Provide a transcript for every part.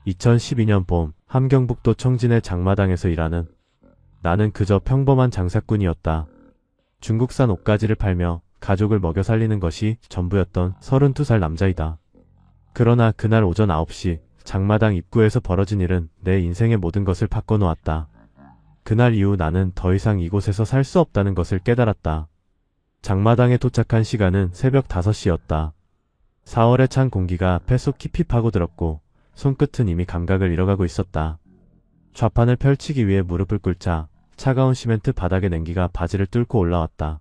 2012년 봄 함경북도 청진의 장마당에서 일하는 나는 그저 평범한 장사꾼이었다. 중국산 옷가지를 팔며 가족을 먹여 살리는 것이 전부였던 32살 남자이다. 그러나 그날 오전 9시 장마당 입구에서 벌어진 일은 내 인생의 모든 것을 바꿔놓았다. 그날 이후 나는 더 이상 이곳에서 살 수 없다는 것을 깨달았다. 장마당에 도착한 시간은 새벽 5시였다. 4월의 찬 공기가 폐속 깊이 파고들었고 손끝은 이미 감각을 잃어가고 있었다. 좌판을 펼치기 위해 무릎을 꿇자 차가운 시멘트 바닥의 냉기가 바지를 뚫고 올라왔다.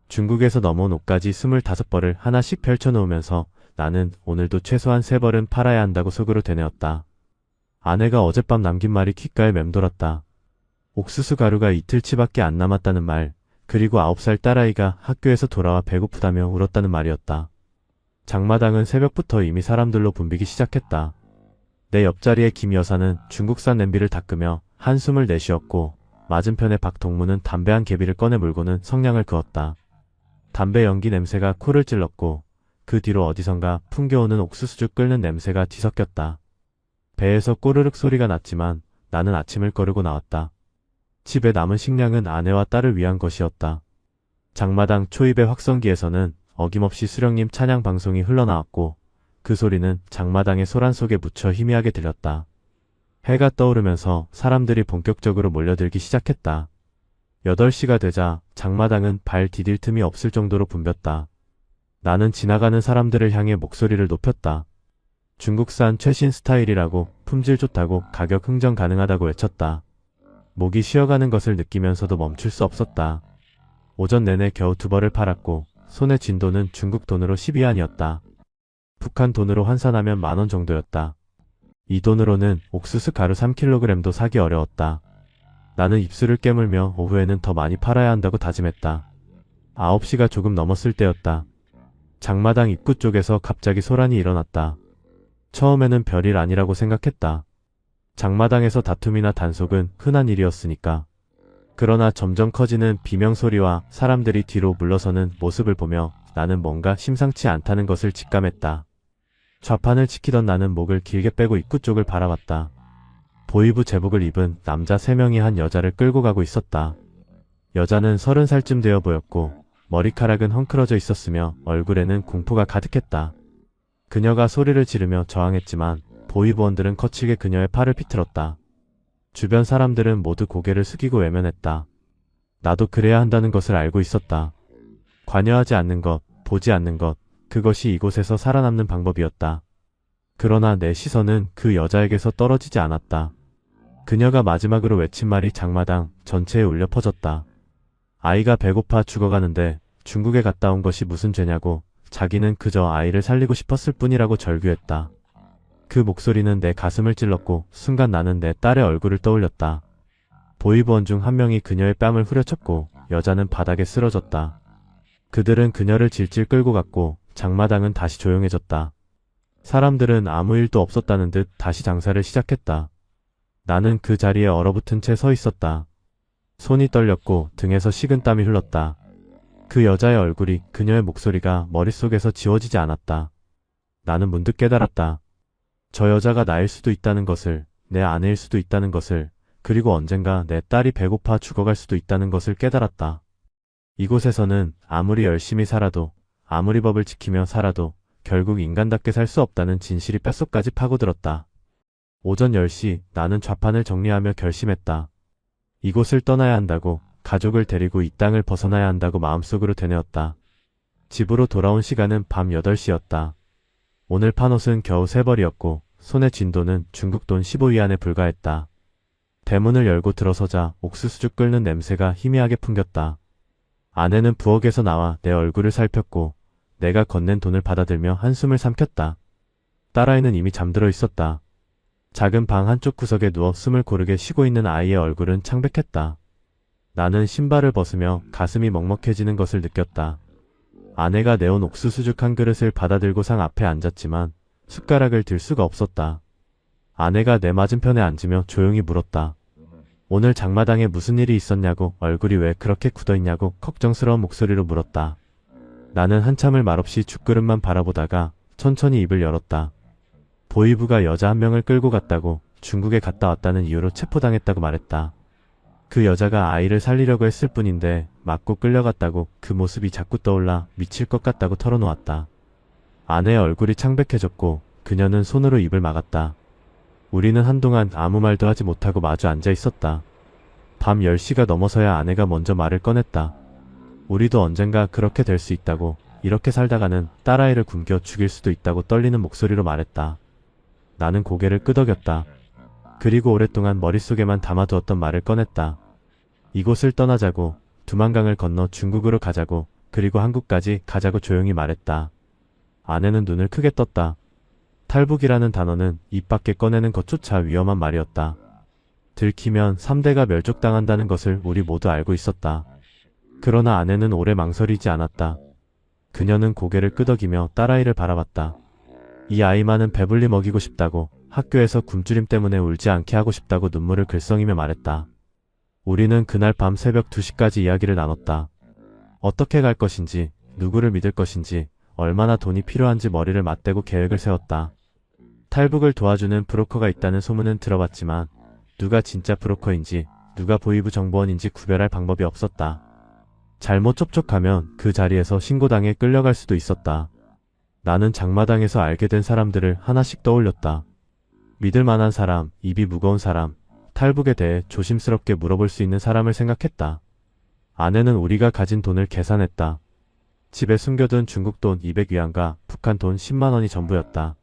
중국에서 넘어온 옷까지 25벌을 하나씩 펼쳐놓으면서 나는 오늘도 최소한 3벌은 팔아야 한다고 속으로 되뇌었다. 아내가 어젯밤 남긴 말이 귓가에 맴돌았다. 옥수수 가루가 이틀치밖에 안 남았다는 말, 그리고 9살 딸아이가 학교에서 돌아와 배고프다며 울었다는 말이었다. 장마당은 새벽부터 이미 사람들로 붐비기 시작했다. 내 옆자리의 김 여사는 중국산 냄비를 닦으며 한숨을 내쉬었고 맞은편의 박 동무는 담배 한 개비를 꺼내 물고는 성냥을 그었다. 담배 연기 냄새가 코를 찔렀고 그 뒤로 어디선가 풍겨오는 옥수수죽 끓는 냄새가 뒤섞였다. 배에서 꼬르륵 소리가 났지만 나는 아침을 거르고 나왔다. 집에 남은 식량은 아내와 딸을 위한 것이었다. 장마당 초입의 확성기에서는 어김없이 수령님 찬양 방송이 흘러나왔고 그 소리는 장마당의 소란 속에 묻혀 희미하게 들렸다. 해가 떠오르면서 사람들이 본격적으로 몰려들기 시작했다. 8시가 되자 장마당은 발 디딜 틈이 없을 정도로 붐볐다. 나는 지나가는 사람들을 향해 목소리를 높였다. 중국산 최신 스타일이라고, 품질 좋다고, 가격 흥정 가능하다고 외쳤다. 목이 쉬어가는 것을 느끼면서도 멈출 수 없었다. 오전 내내 겨우 2벌을 팔았고 손에 쥔 돈은 중국 돈으로 12안이었다. 북한 돈으로 환산하면 10,000원 정도였다. 이 돈으로는 옥수수 가루 3kg도 사기 어려웠다. 나는 입술을 깨물며 오후에는 더 많이 팔아야 한다고 다짐했다. 9시가 조금 넘었을 때였다. 장마당 입구 쪽에서 갑자기 소란이 일어났다. 처음에는 별일 아니라고 생각했다. 장마당에서 다툼이나 단속은 흔한 일이었으니까. 그러나 점점 커지는 비명소리와 사람들이 뒤로 물러서는 모습을 보며 나는 뭔가 심상치 않다는 것을 직감했다. 좌판을 지키던 나는 목을 길게 빼고 입구 쪽을 바라봤다. 보이부 제복을 입은 남자 3명이 한 여자를 끌고 가고 있었다. 여자는 30살쯤 되어 보였고 머리카락은 헝클어져 있었으며 얼굴에는 공포가 가득했다. 그녀가 소리를 지르며 저항했지만 보이부원들은 거칠게 그녀의 팔을 비틀었다. 주변 사람들은 모두 고개를 숙이고 외면했다. 나도 그래야 한다는 것을 알고 있었다. 관여하지 않는 것, 보지 않는 것, 그것이 이곳에서 살아남는 방법이었다. 그러나 내 시선은 그 여자에게서 떨어지지 않았다. 그녀가 마지막으로 외친 말이 장마당 전체에 울려 퍼졌다. 아이가 배고파 죽어가는데 중국에 갔다 온 것이 무슨 죄냐고, 자기는 그저 아이를 살리고 싶었을 뿐이라고 절규했다. 그 목소리는 내 가슴을 찔렀고 순간 나는 내 딸의 얼굴을 떠올렸다. 보이부원 중 한 명이 그녀의 뺨을 후려쳤고 여자는 바닥에 쓰러졌다. 그들은 그녀를 질질 끌고 갔고 장마당은 다시 조용해졌다. 사람들은 아무 일도 없었다는 듯 다시 장사를 시작했다. 나는 그 자리에 얼어붙은 채 서 있었다. 손이 떨렸고 등에서 식은땀이 흘렀다. 그 여자의 얼굴이, 그녀의 목소리가 머릿속에서 지워지지 않았다. 나는 문득 깨달았다. 저 여자가 나일 수도 있다는 것을, 내 아내일 수도 있다는 것을, 그리고 언젠가 내 딸이 배고파 죽어갈 수도 있다는 것을 깨달았다. 이곳에서는 아무리 열심히 살아도, 아무리 법을 지키며 살아도 결국 인간답게 살 수 없다는 진실이 뼛속까지 파고들었다. 오전 10시 나는 좌판을 정리하며 결심했다. 이곳을 떠나야 한다고, 가족을 데리고 이 땅을 벗어나야 한다고 마음속으로 되뇌었다. 집으로 돌아온 시간은 밤 8시였다. 오늘 판 옷은 겨우 3벌이었고 손에 쥔 돈은 중국 돈 15위안에 불과했다. 대문을 열고 들어서자 옥수수죽 끓는 냄새가 희미하게 풍겼다. 아내는 부엌에서 나와 내 얼굴을 살폈고 내가 건넨 돈을 받아들며 한숨을 삼켰다. 딸아이는 이미 잠들어 있었다. 작은 방 한쪽 구석에 누워 숨을 고르게 쉬고 있는 아이의 얼굴은 창백했다. 나는 신발을 벗으며 가슴이 먹먹해지는 것을 느꼈다. 아내가 내온 옥수수죽 한 그릇을 받아들고 상 앞에 앉았지만 숟가락을 들 수가 없었다. 아내가 내 맞은편에 앉으며 조용히 물었다. 오늘 장마당에 무슨 일이 있었냐고, 얼굴이 왜 그렇게 굳어있냐고 걱정스러운 목소리로 물었다. 나는 한참을 말없이 죽그릇만 바라보다가 천천히 입을 열었다. 보이부가 여자 한 명을 끌고 갔다고 중국에 갔다 왔다는 이유로 체포당했다고 말했다. 그 여자가 아이를 살리려고 했을 뿐인데 맞고 끌려갔다고 그 모습이 자꾸 떠올라 미칠 것 같다고 털어놓았다. 아내의 얼굴이 창백해졌고 그녀는 손으로 입을 막았다. 우리는 한동안 아무 말도 하지 못하고 마주 앉아 있었다. 밤 10시가 넘어서야 아내가 먼저 말을 꺼냈다. 우리도 언젠가 그렇게 될 수 있다고, 이렇게 살다가는 딸아이를 굶겨 죽일 수도 있다고 떨리는 목소리로 말했다. 나는 고개를 끄덕였다. 그리고 오랫동안 머릿속에만 담아두었던 말을 꺼냈다. 이곳을 떠나자고, 두만강을 건너 중국으로 가자고, 그리고 한국까지 가자고 조용히 말했다. 아내는 눈을 크게 떴다. 탈북이라는 단어는 입 밖에 꺼내는 것조차 위험한 말이었다. 들키면 3대가 멸족당한다는 것을 우리 모두 알고 있었다. 그러나 아내는 오래 망설이지 않았다. 그녀는 고개를 끄덕이며 딸아이를 바라봤다. 이 아이만은 배불리 먹이고 싶다고, 학교에서 굶주림 때문에 울지 않게 하고 싶다고 눈물을 글썽이며 말했다. 우리는 그날 밤 새벽 2시까지 이야기를 나눴다. 어떻게 갈 것인지, 누구를 믿을 것인지, 얼마나 돈이 필요한지 머리를 맞대고 계획을 세웠다. 탈북을 도와주는 브로커가 있다는 소문은 들어봤지만 누가 진짜 브로커인지 누가 보이부 정보원인지 구별할 방법이 없었다. 잘못 접촉하면 그 자리에서 신고당해 끌려갈 수도 있었다. 나는 장마당에서 알게 된 사람들을 하나씩 떠올렸다. 믿을 만한 사람, 입이 무거운 사람, 탈북에 대해 조심스럽게 물어볼 수 있는 사람을 생각했다. 아내는 우리가 가진 돈을 계산했다. 집에 숨겨둔 중국 돈 200위안과 북한 돈 10만원이 전부였다.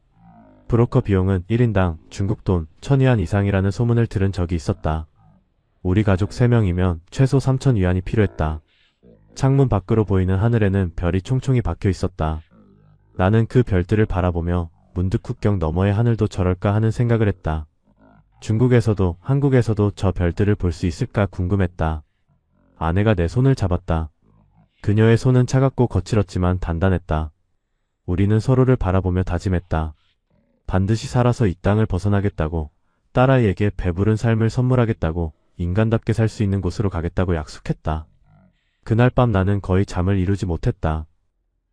브로커 비용은 1인당 중국 돈 1000위안 이상이라는 소문을 들은 적이 있었다. 우리 가족 3명이면 최소 3000위안이 필요했다. 창문 밖으로 보이는 하늘에는 별이 총총히 박혀 있었다. 나는 그 별들을 바라보며 문득 국경 너머의 하늘도 저럴까 하는 생각을 했다. 중국에서도 한국에서도 저 별들을 볼 수 있을까 궁금했다. 아내가 내 손을 잡았다. 그녀의 손은 차갑고 거칠었지만 단단했다. 우리는 서로를 바라보며 다짐했다. 반드시 살아서 이 땅을 벗어나겠다고, 딸아이에게 배부른 삶을 선물하겠다고, 인간답게 살 수 있는 곳으로 가겠다고 약속했다. 그날 밤 나는 거의 잠을 이루지 못했다.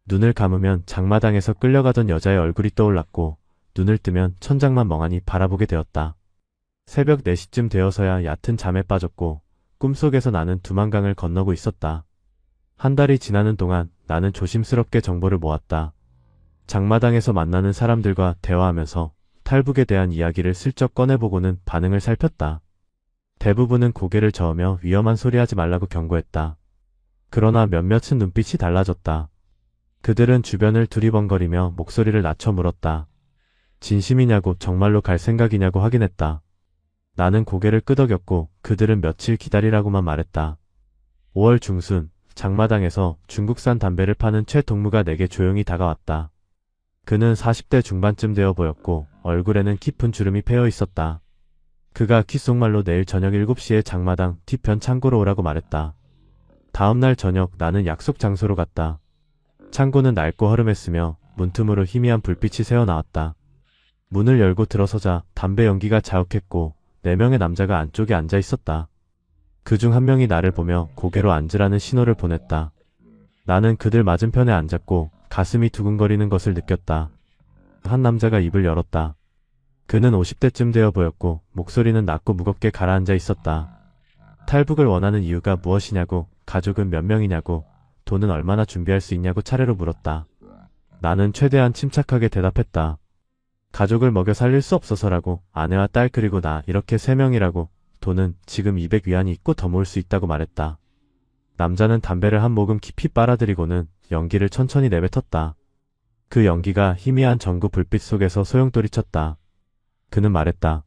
눈을 감으면 장마당에서 끌려가던 여자의 얼굴이 떠올랐고, 눈을 뜨면 천장만 멍하니 바라보게 되었다. 새벽 4시쯤 되어서야 얕은 잠에 빠졌고, 꿈속에서 나는 두만강을 건너고 있었다. 한 달이 지나는 동안 나는 조심스럽게 정보를 모았다. 장마당에서 만나는 사람들과 대화하면서 탈북에 대한 이야기를 슬쩍 꺼내보고는 반응을 살폈다. 대부분은 고개를 저으며 위험한 소리 하지 말라고 경고했다. 그러나 몇몇은 눈빛이 달라졌다. 그들은 주변을 두리번거리며 목소리를 낮춰 물었다. 진심이냐고, 정말로 갈 생각이냐고 확인했다. 나는 고개를 끄덕였고 그들은 며칠 기다리라고만 말했다. 5월 중순 장마당에서 중국산 담배를 파는 최 동무가 내게 조용히 다가왔다. 그는 40대 중반쯤 되어 보였고 얼굴에는 깊은 주름이 패여 있었다. 그가 귓속말로 내일 저녁 7시에 장마당 뒤편 창고로 오라고 말했다. 다음날 저녁 나는 약속 장소로 갔다. 창고는 낡고 허름했으며 문틈으로 희미한 불빛이 새어나왔다. 문을 열고 들어서자 담배 연기가 자욱했고 4명의 남자가 안쪽에 앉아 있었다. 그중 한 명이 나를 보며 고개로 앉으라는 신호를 보냈다. 나는 그들 맞은편에 앉았고 가슴이 두근거리는 것을 느꼈다. 한 남자가 입을 열었다. 그는 50대쯤 되어 보였고 목소리는 낮고 무겁게 가라앉아 있었다. 탈북을 원하는 이유가 무엇이냐고, 가족은 몇 명이냐고, 돈은 얼마나 준비할 수 있냐고 차례로 물었다. 나는 최대한 침착하게 대답했다. 가족을 먹여 살릴 수 없어서라고, 아내와 딸 그리고 나 이렇게 3명이라고, 돈은 지금 200위안이 있고 더 모을 수 있다고 말했다. 남자는 담배를 한 모금 깊이 빨아들이고는 연기를 천천히 내뱉었다. 그 연기가 희미한 전구 불빛 속에서 소용돌이쳤다. 그는 말했다.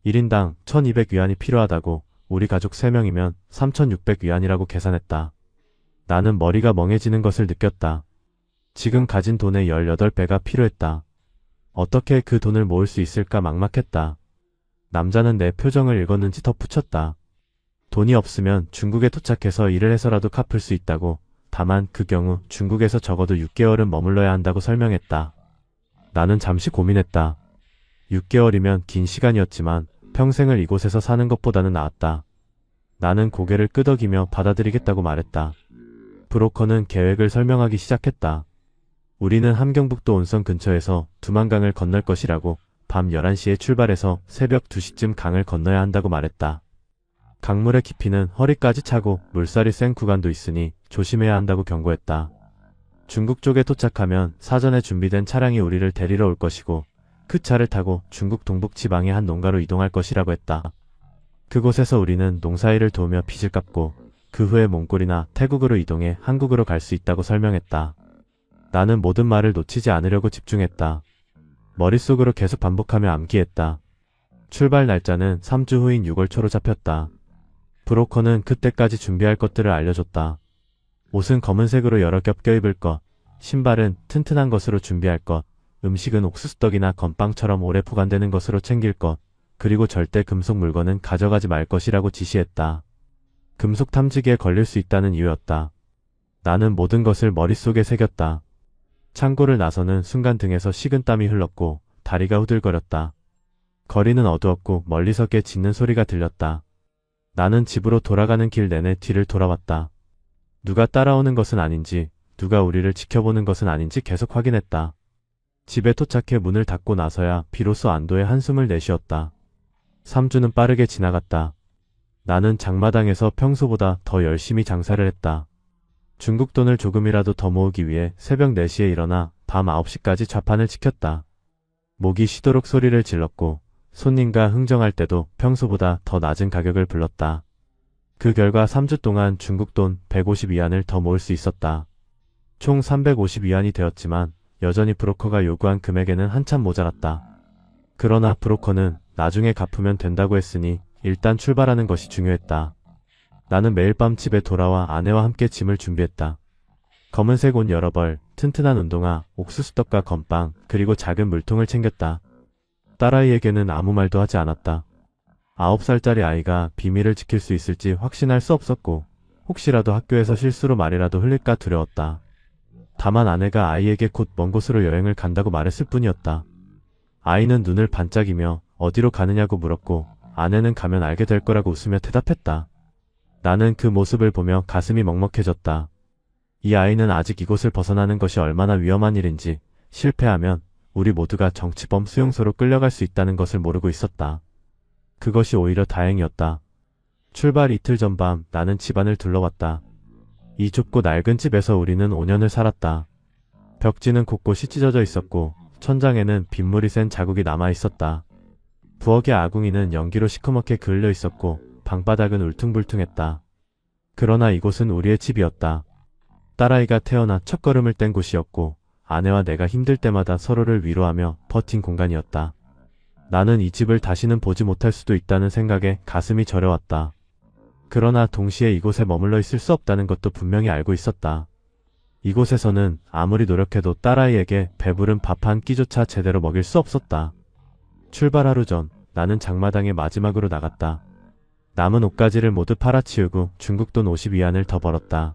1인당 1200위안이 필요하다고, 우리 가족 3명이면 3600위안이라고 계산했다. 나는 머리가 멍해지는 것을 느꼈다. 지금 가진 돈의 18배가 필요했다. 어떻게 그 돈을 모을 수 있을까 막막했다. 남자는 내 표정을 읽었는지 덧붙였다. 돈이 없으면 중국에 도착해서 일을 해서라도 갚을 수 있다고, 다만 그 경우 중국에서 적어도 6개월은 머물러야 한다고 설명했다. 나는 잠시 고민했다. 6개월이면 긴 시간이었지만 평생을 이곳에서 사는 것보다는 나았다. 나는 고개를 끄덕이며 받아들이겠다고 말했다. 브로커는 계획을 설명하기 시작했다. 우리는 함경북도 온성 근처에서 두만강을 건널 것이라고, 밤 11시에 출발해서 새벽 2시쯤 강을 건너야 한다고 말했다. 강물의 깊이는 허리까지 차고 물살이 센 구간도 있으니 조심해야 한다고 경고했다. 중국 쪽에 도착하면 사전에 준비된 차량이 우리를 데리러 올 것이고 그 차를 타고 중국 동북 지방의 한 농가로 이동할 것이라고 했다. 그곳에서 우리는 농사일을 도우며 빚을 갚고 그 후에 몽골이나 태국으로 이동해 한국으로 갈 수 있다고 설명했다. 나는 모든 말을 놓치지 않으려고 집중했다. 머릿속으로 계속 반복하며 암기했다. 출발 날짜는 3주 후인 6월 초로 잡혔다. 브로커는 그때까지 준비할 것들을 알려줬다. 옷은 검은색으로 여러 겹 껴입을 것, 신발은 튼튼한 것으로 준비할 것, 음식은 옥수수떡이나 건빵처럼 오래 보관되는 것으로 챙길 것, 그리고 절대 금속 물건은 가져가지 말 것이라고 지시했다. 금속 탐지기에 걸릴 수 있다는 이유였다. 나는 모든 것을 머릿속에 새겼다. 창고를 나서는 순간 등에서 식은땀이 흘렀고 다리가 후들거렸다. 거리는 어두웠고 멀리서 개 짖는 소리가 들렸다. 나는 집으로 돌아가는 길 내내 뒤를 돌아봤다. 누가 따라오는 것은 아닌지, 누가 우리를 지켜보는 것은 아닌지 계속 확인했다. 집에 도착해 문을 닫고 나서야 비로소 안도의 한숨을 내쉬었다. 3주는 빠르게 지나갔다. 나는 장마당에서 평소보다 더 열심히 장사를 했다. 중국 돈을 조금이라도 더 모으기 위해 새벽 4시에 일어나 밤 9시까지 좌판을 지켰다. 목이 쉬도록 소리를 질렀고 손님과 흥정할 때도 평소보다 더 낮은 가격을 불렀다. 그 결과 3주 동안 중국 돈 150위안을 더 모을 수 있었다. 총 350위안이 되었지만 여전히 브로커가 요구한 금액에는 한참 모자랐다. 그러나 브로커는 나중에 갚으면 된다고 했으니 일단 출발하는 것이 중요했다. 나는 매일 밤 집에 돌아와 아내와 함께 짐을 준비했다. 검은색 옷 여러 벌, 튼튼한 운동화, 옥수수떡과 건빵, 그리고 작은 물통을 챙겼다. 딸아이에게는 아무 말도 하지 않았다. 9살짜리 아이가 비밀을 지킬 수 있을지 확신할 수 없었고 혹시라도 학교에서 실수로 말이라도 흘릴까 두려웠다. 다만 아내가 아이에게 곧 먼 곳으로 여행을 간다고 말했을 뿐이었다. 아이는 눈을 반짝이며 어디로 가느냐고 물었고 아내는 가면 알게 될 거라고 웃으며 대답했다. 나는 그 모습을 보며 가슴이 먹먹해졌다. 이 아이는 아직 이곳을 벗어나는 것이 얼마나 위험한 일인지, 실패하면 우리 모두가 정치범 수용소로 끌려갈 수 있다는 것을 모르고 있었다. 그것이 오히려 다행이었다. 출발 이틀 전 밤 나는 집안을 둘러봤다. 이 좁고 낡은 집에서 우리는 5년을 살았다. 벽지는 곳곳이 찢어져 있었고 천장에는 빗물이 센 자국이 남아 있었다. 부엌의 아궁이는 연기로 시커멓게 그을려 있었고 방바닥은 울퉁불퉁했다. 그러나 이곳은 우리의 집이었다. 딸아이가 태어나 첫걸음을 뗀 곳이었고 아내와 내가 힘들 때마다 서로를 위로하며 버틴 공간이었다. 나는 이 집을 다시는 보지 못할 수도 있다는 생각에 가슴이 저려왔다. 그러나 동시에 이곳에 머물러 있을 수 없다는 것도 분명히 알고 있었다. 이곳에서는 아무리 노력해도 딸아이에게 배부른 밥 한 끼조차 제대로 먹일 수 없었다. 출발 하루 전 나는 장마당에 마지막으로 나갔다. 남은 옷가지를 모두 팔아치우고 중국 돈 50위안을 더 벌었다.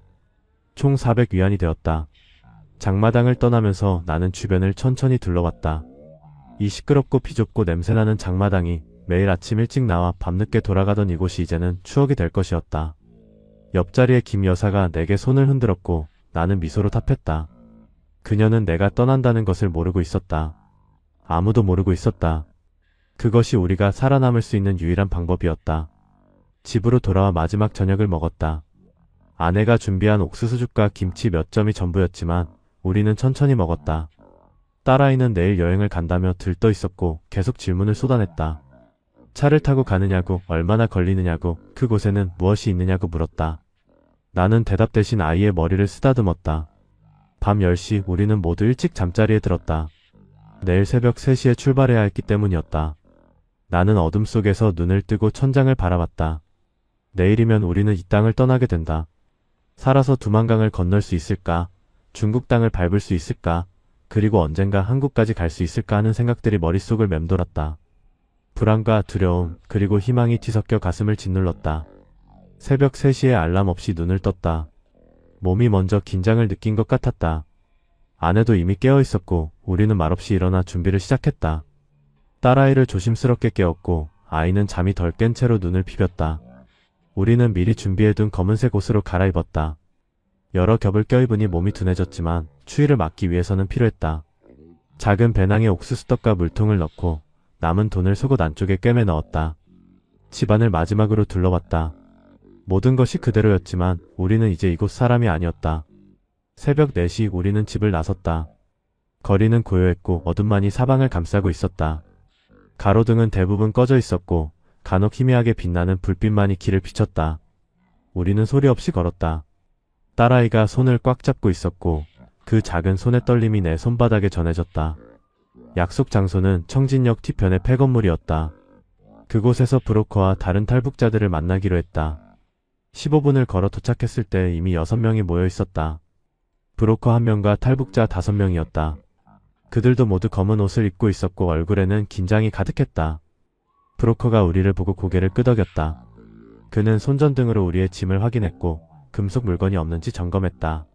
총 400위안이 되었다. 장마당을 떠나면서 나는 주변을 천천히 둘러봤다. 이 시끄럽고 비좁고 냄새나는 장마당이 매일 아침 일찍 나와 밤늦게 돌아가던 이곳이 이제는 추억이 될 것이었다. 옆자리의 김 여사가 내게 손을 흔들었고 나는 미소로 답했다. 그녀는 내가 떠난다는 것을 모르고 있었다. 아무도 모르고 있었다. 그것이 우리가 살아남을 수 있는 유일한 방법이었다. 집으로 돌아와 마지막 저녁을 먹었다. 아내가 준비한 옥수수죽과 김치 몇 점이 전부였지만 우리는 천천히 먹었다. 딸아이는 내일 여행을 간다며 들떠 있었고 계속 질문을 쏟아냈다. 차를 타고 가느냐고, 얼마나 걸리느냐고, 그곳에는 무엇이 있느냐고 물었다. 나는 대답 대신 아이의 머리를 쓰다듬었다. 밤 10시 우리는 모두 일찍 잠자리에 들었다. 내일 새벽 3시에 출발해야 했기 때문이었다. 나는 어둠 속에서 눈을 뜨고 천장을 바라봤다. 내일이면 우리는 이 땅을 떠나게 된다. 살아서 두만강을 건널 수 있을까? 중국 땅을 밟을 수 있을까? 그리고 언젠가 한국까지 갈 수 있을까 하는 생각들이 머릿속을 맴돌았다. 불안과 두려움 그리고 희망이 뒤섞여 가슴을 짓눌렀다. 새벽 3시에 알람 없이 눈을 떴다. 몸이 먼저 긴장을 느낀 것 같았다. 아내도 이미 깨어 있었고 우리는 말없이 일어나 준비를 시작했다. 딸아이를 조심스럽게 깨웠고 아이는 잠이 덜 깬 채로 눈을 비볐다. 우리는 미리 준비해둔 검은색 옷으로 갈아입었다. 여러 겹을 껴입으니 몸이 둔해졌지만 추위를 막기 위해서는 필요했다. 작은 배낭에 옥수수떡과 물통을 넣고 남은 돈을 속옷 안쪽에 꿰매 넣었다. 집안을 마지막으로 둘러봤다. 모든 것이 그대로였지만 우리는 이제 이곳 사람이 아니었다. 새벽 4시 우리는 집을 나섰다. 거리는 고요했고 어둠만이 사방을 감싸고 있었다. 가로등은 대부분 꺼져 있었고 간혹 희미하게 빛나는 불빛만이 길을 비쳤다. 우리는 소리 없이 걸었다. 딸아이가 손을 꽉 잡고 있었고 그 작은 손의 떨림이 내 손바닥에 전해졌다. 약속 장소는 청진역 뒤편의 폐건물이었다. 그곳에서 브로커와 다른 탈북자들을 만나기로 했다. 15분을 걸어 도착했을 때 이미 6명이 모여 있었다. 브로커 1명과 탈북자 5명이었다. 그들도 모두 검은 옷을 입고 있었고 얼굴에는 긴장이 가득했다. 브로커가 우리를 보고 고개를 끄덕였다. 그는 손전등으로 우리의 짐을 확인했고 금속 물건이 없는지 점검했다.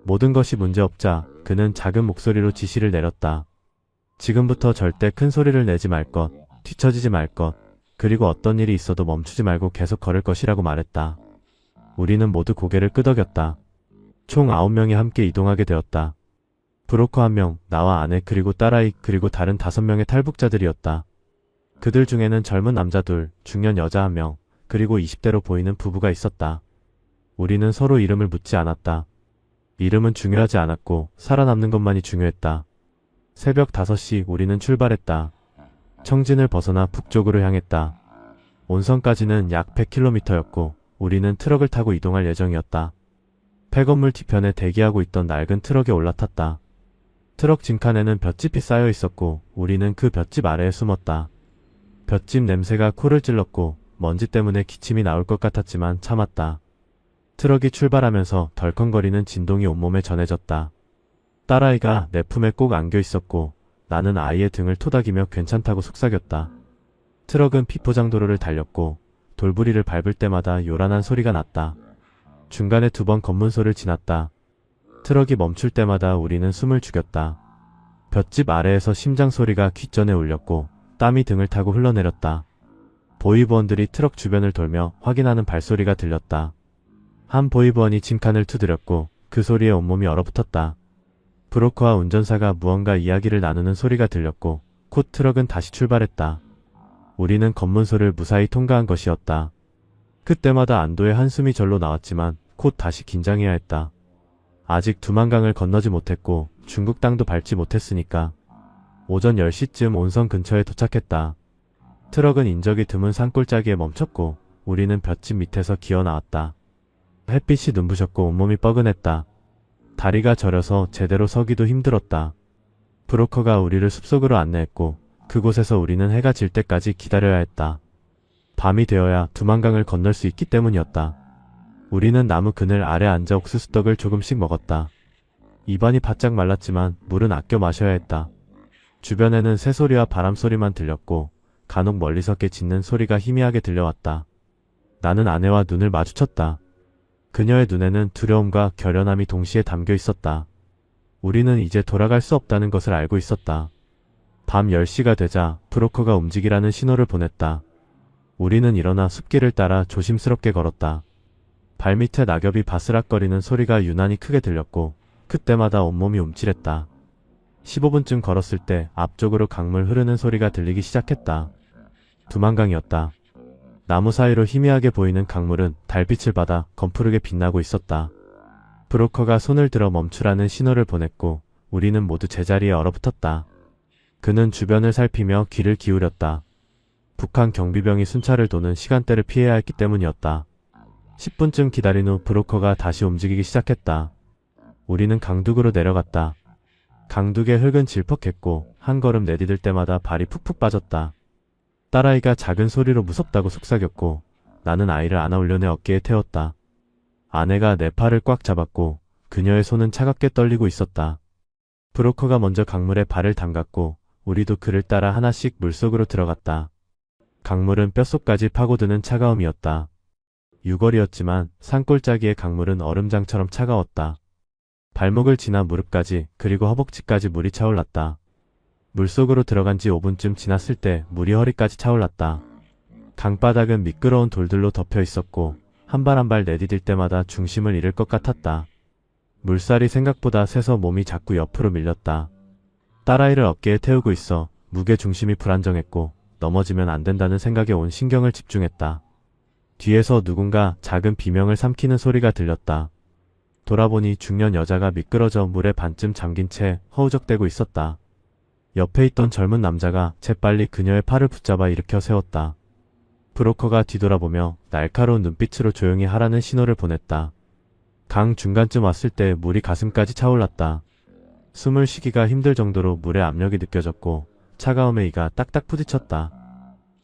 모든 것이 문제없자 그는 작은 목소리로 지시를 내렸다. 지금부터 절대 큰 소리를 내지 말 것, 뒤처지지 말 것, 그리고 어떤 일이 있어도 멈추지 말고 계속 걸을 것이라고 말했다. 우리는 모두 고개를 끄덕였다. 총 9명이 함께 이동하게 되었다. 브로커 1명, 나와 아내 그리고 딸아이 그리고 다른 5명의 탈북자들이었다. 그들 중에는 젊은 남자 2, 중년 여자 1명, 그리고 20대로 보이는 부부가 있었다. 우리는 서로 이름을 묻지 않았다. 이름은 중요하지 않았고 살아남는 것만이 중요했다. 새벽 5시 우리는 출발했다. 청진을 벗어나 북쪽으로 향했다. 온선까지는 약 100km였고 우리는 트럭을 타고 이동할 예정이었다. 폐건물 뒤편에 대기하고 있던 낡은 트럭에 올라탔다. 트럭 진칸에는 볏짚이 쌓여 있었고 우리는 그 볏짚 아래에 숨었다. 볏짚 냄새가 코를 찔렀고 먼지 때문에 기침이 나올 것 같았지만 참았다. 트럭이 출발하면서 덜컹거리는 진동이 온몸에 전해졌다. 딸아이가 내 품에 꼭 안겨 있었고 나는 아이의 등을 토닥이며 괜찮다고 속삭였다. 트럭은 비포장도로를 달렸고 돌부리를 밟을 때마다 요란한 소리가 났다. 중간에 2번 검문소를 지났다. 트럭이 멈출 때마다 우리는 숨을 죽였다. 볏짚 아래에서 심장 소리가 귓전에 울렸고 땀이 등을 타고 흘러내렸다. 보이부원들이 트럭 주변을 돌며 확인하는 발소리가 들렸다. 한 보이부원이 짐칸을 두드렸고 그 소리에 온몸이 얼어붙었다. 브로커와 운전사가 무언가 이야기를 나누는 소리가 들렸고 곧 트럭은 다시 출발했다. 우리는 검문소를 무사히 통과한 것이었다. 그때마다 안도의 한숨이 절로 나왔지만 곧 다시 긴장해야 했다. 아직 두만강을 건너지 못했고 중국 땅도 밟지 못했으니까. 오전 10시쯤 온선 근처에 도착했다. 트럭은 인적이 드문 산골짜기에 멈췄고 우리는 볏짚 밑에서 기어 나왔다. 햇빛이 눈부셨고 온몸이 뻐근했다. 다리가 저려서 제대로 서기도 힘들었다. 브로커가 우리를 숲속으로 안내했고 그곳에서 우리는 해가 질 때까지 기다려야 했다. 밤이 되어야 두만강을 건널 수 있기 때문이었다. 우리는 나무 그늘 아래 앉아 옥수수떡을 조금씩 먹었다. 입안이 바짝 말랐지만 물은 아껴 마셔야 했다. 주변에는 새소리와 바람소리만 들렸고 간혹 멀리서 개 짖는 소리가 희미하게 들려왔다. 나는 아내와 눈을 마주쳤다. 그녀의 눈에는 두려움과 결연함이 동시에 담겨 있었다. 우리는 이제 돌아갈 수 없다는 것을 알고 있었다. 밤 10시가 되자 브로커가 움직이라는 신호를 보냈다. 우리는 일어나 숲길을 따라 조심스럽게 걸었다. 발밑에 낙엽이 바스락거리는 소리가 유난히 크게 들렸고 그때마다 온몸이 움찔했다. 15분쯤 걸었을 때 앞쪽으로 강물 흐르는 소리가 들리기 시작했다. 두만강이었다. 나무 사이로 희미하게 보이는 강물은 달빛을 받아 검푸르게 빛나고 있었다. 브로커가 손을 들어 멈추라는 신호를 보냈고 우리는 모두 제자리에 얼어붙었다. 그는 주변을 살피며 귀를 기울였다. 북한 경비병이 순찰을 도는 시간대를 피해야 했기 때문이었다. 10분쯤 기다린 후 브로커가 다시 움직이기 시작했다. 우리는 강둑으로 내려갔다. 강둑의 흙은 질퍽했고 한 걸음 내디딜 때마다 발이 푹푹 빠졌다. 딸아이가 작은 소리로 무섭다고 속삭였고 나는 아이를 안아 올려 내 어깨에 태웠다. 아내가 내 팔을 꽉 잡았고 그녀의 손은 차갑게 떨리고 있었다. 브로커가 먼저 강물에 발을 담갔고 우리도 그를 따라 하나씩 물속으로 들어갔다. 강물은 뼛속까지 파고드는 차가움이었다. 6월이었지만 산골짜기의 강물은 얼음장처럼 차가웠다. 발목을 지나 무릎까지 그리고 허벅지까지 물이 차올랐다. 물속으로 들어간 지 5분쯤 지났을 때 물이 허리까지 차올랐다. 강바닥은 미끄러운 돌들로 덮여 있었고 한 발 한 발 내디딜 때마다 중심을 잃을 것 같았다. 물살이 생각보다 세서 몸이 자꾸 옆으로 밀렸다. 딸아이를 어깨에 태우고 있어 무게 중심이 불안정했고 넘어지면 안 된다는 생각에 온 신경을 집중했다. 뒤에서 누군가 작은 비명을 삼키는 소리가 들렸다. 돌아보니 중년 여자가 미끄러져 물에 반쯤 잠긴 채 허우적대고 있었다. 옆에 있던 젊은 남자가 재빨리 그녀의 팔을 붙잡아 일으켜 세웠다. 브로커가 뒤돌아보며 날카로운 눈빛으로 조용히 하라는 신호를 보냈다. 강 중간쯤 왔을 때 물이 가슴까지 차올랐다. 숨을 쉬기가 힘들 정도로 물의 압력이 느껴졌고 차가움에 이가 딱딱 부딪혔다.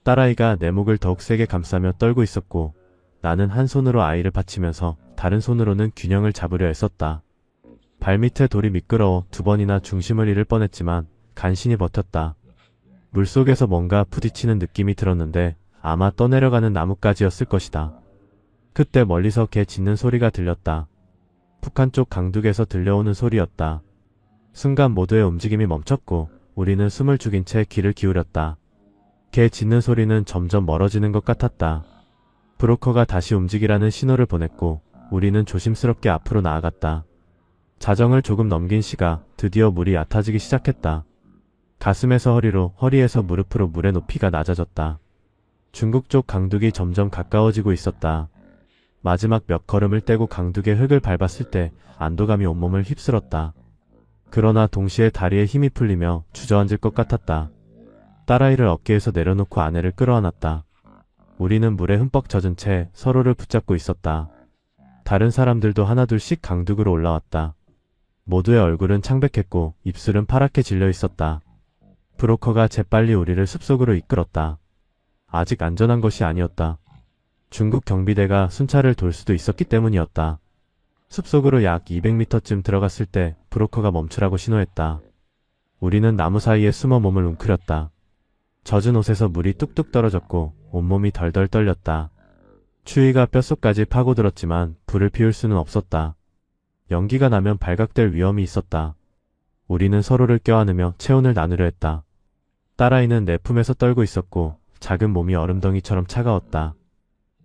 딸아이가 내 목을 더욱 세게 감싸며 떨고 있었고 나는 한 손으로 아이를 받치면서 다른 손으로는 균형을 잡으려 애썼다. 발밑에 돌이 미끄러워 2번이나 중심을 잃을 뻔했지만 간신히 버텼다. 물속에서 뭔가 부딪히는 느낌이 들었는데 아마 떠내려가는 나뭇가지였을 것이다. 그때 멀리서 개 짖는 소리가 들렸다. 북한 쪽 강둑에서 들려오는 소리였다. 순간 모두의 움직임이 멈췄고 우리는 숨을 죽인 채 귀를 기울였다. 개 짖는 소리는 점점 멀어지는 것 같았다. 브로커가 다시 움직이라는 신호를 보냈고 우리는 조심스럽게 앞으로 나아갔다. 자정을 조금 넘긴 시가 드디어 물이 얕아지기 시작했다. 가슴에서 허리로, 허리에서 무릎으로 물의 높이가 낮아졌다. 중국 쪽 강둑이 점점 가까워지고 있었다. 마지막 몇 걸음을 떼고 강둑의 흙을 밟았을 때 안도감이 온몸을 휩쓸었다. 그러나 동시에 다리에 힘이 풀리며 주저앉을 것 같았다. 딸아이를 어깨에서 내려놓고 아내를 끌어안았다. 우리는 물에 흠뻑 젖은 채 서로를 붙잡고 있었다. 다른 사람들도 하나둘씩 강둑으로 올라왔다. 모두의 얼굴은 창백했고 입술은 파랗게 질려 있었다. 브로커가 재빨리 우리를 숲속으로 이끌었다. 아직 안전한 것이 아니었다. 중국 경비대가 순찰을 돌 수도 있었기 때문이었다. 숲속으로 약 200m쯤 들어갔을 때 브로커가 멈추라고 신호했다. 우리는 나무 사이에 숨어 몸을 웅크렸다. 젖은 옷에서 물이 뚝뚝 떨어졌고 온몸이 덜덜 떨렸다. 추위가 뼛속까지 파고들었지만 불을 피울 수는 없었다. 연기가 나면 발각될 위험이 있었다. 우리는 서로를 껴안으며 체온을 나누려 했다. 딸아이는 내 품에서 떨고 있었고 작은 몸이 얼음덩이처럼 차가웠다.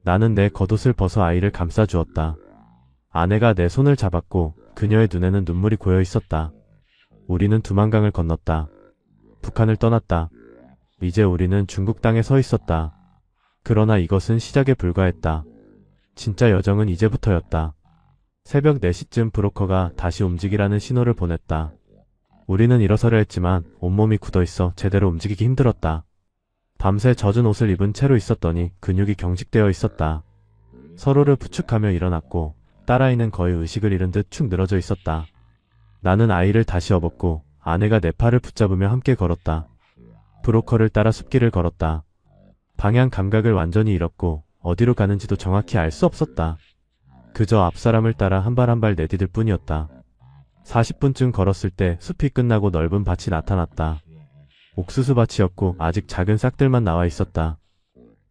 나는 내 겉옷을 벗어 아이를 감싸주었다. 아내가 내 손을 잡았고 그녀의 눈에는 눈물이 고여 있었다. 우리는 두만강을 건넜다. 북한을 떠났다. 이제 우리는 중국 땅에 서 있었다. 그러나 이것은 시작에 불과했다. 진짜 여정은 이제부터였다. 새벽 4시쯤 브로커가 다시 움직이라는 신호를 보냈다. 우리는 일어서려 했지만 온몸이 굳어있어 제대로 움직이기 힘들었다. 밤새 젖은 옷을 입은 채로 있었더니 근육이 경직되어 있었다. 서로를 부축하며 일어났고 딸아이는 거의 의식을 잃은 듯 축 늘어져 있었다. 나는 아이를 다시 업었고 아내가 내 팔을 붙잡으며 함께 걸었다. 브로커를 따라 숲길을 걸었다. 방향 감각을 완전히 잃었고 어디로 가는지도 정확히 알 수 없었다. 그저 앞사람을 따라 한 발 한 발 내디딜 뿐이었다. 40분쯤 걸었을 때 숲이 끝나고 넓은 밭이 나타났다. 옥수수 밭이었고 아직 작은 싹들만 나와 있었다.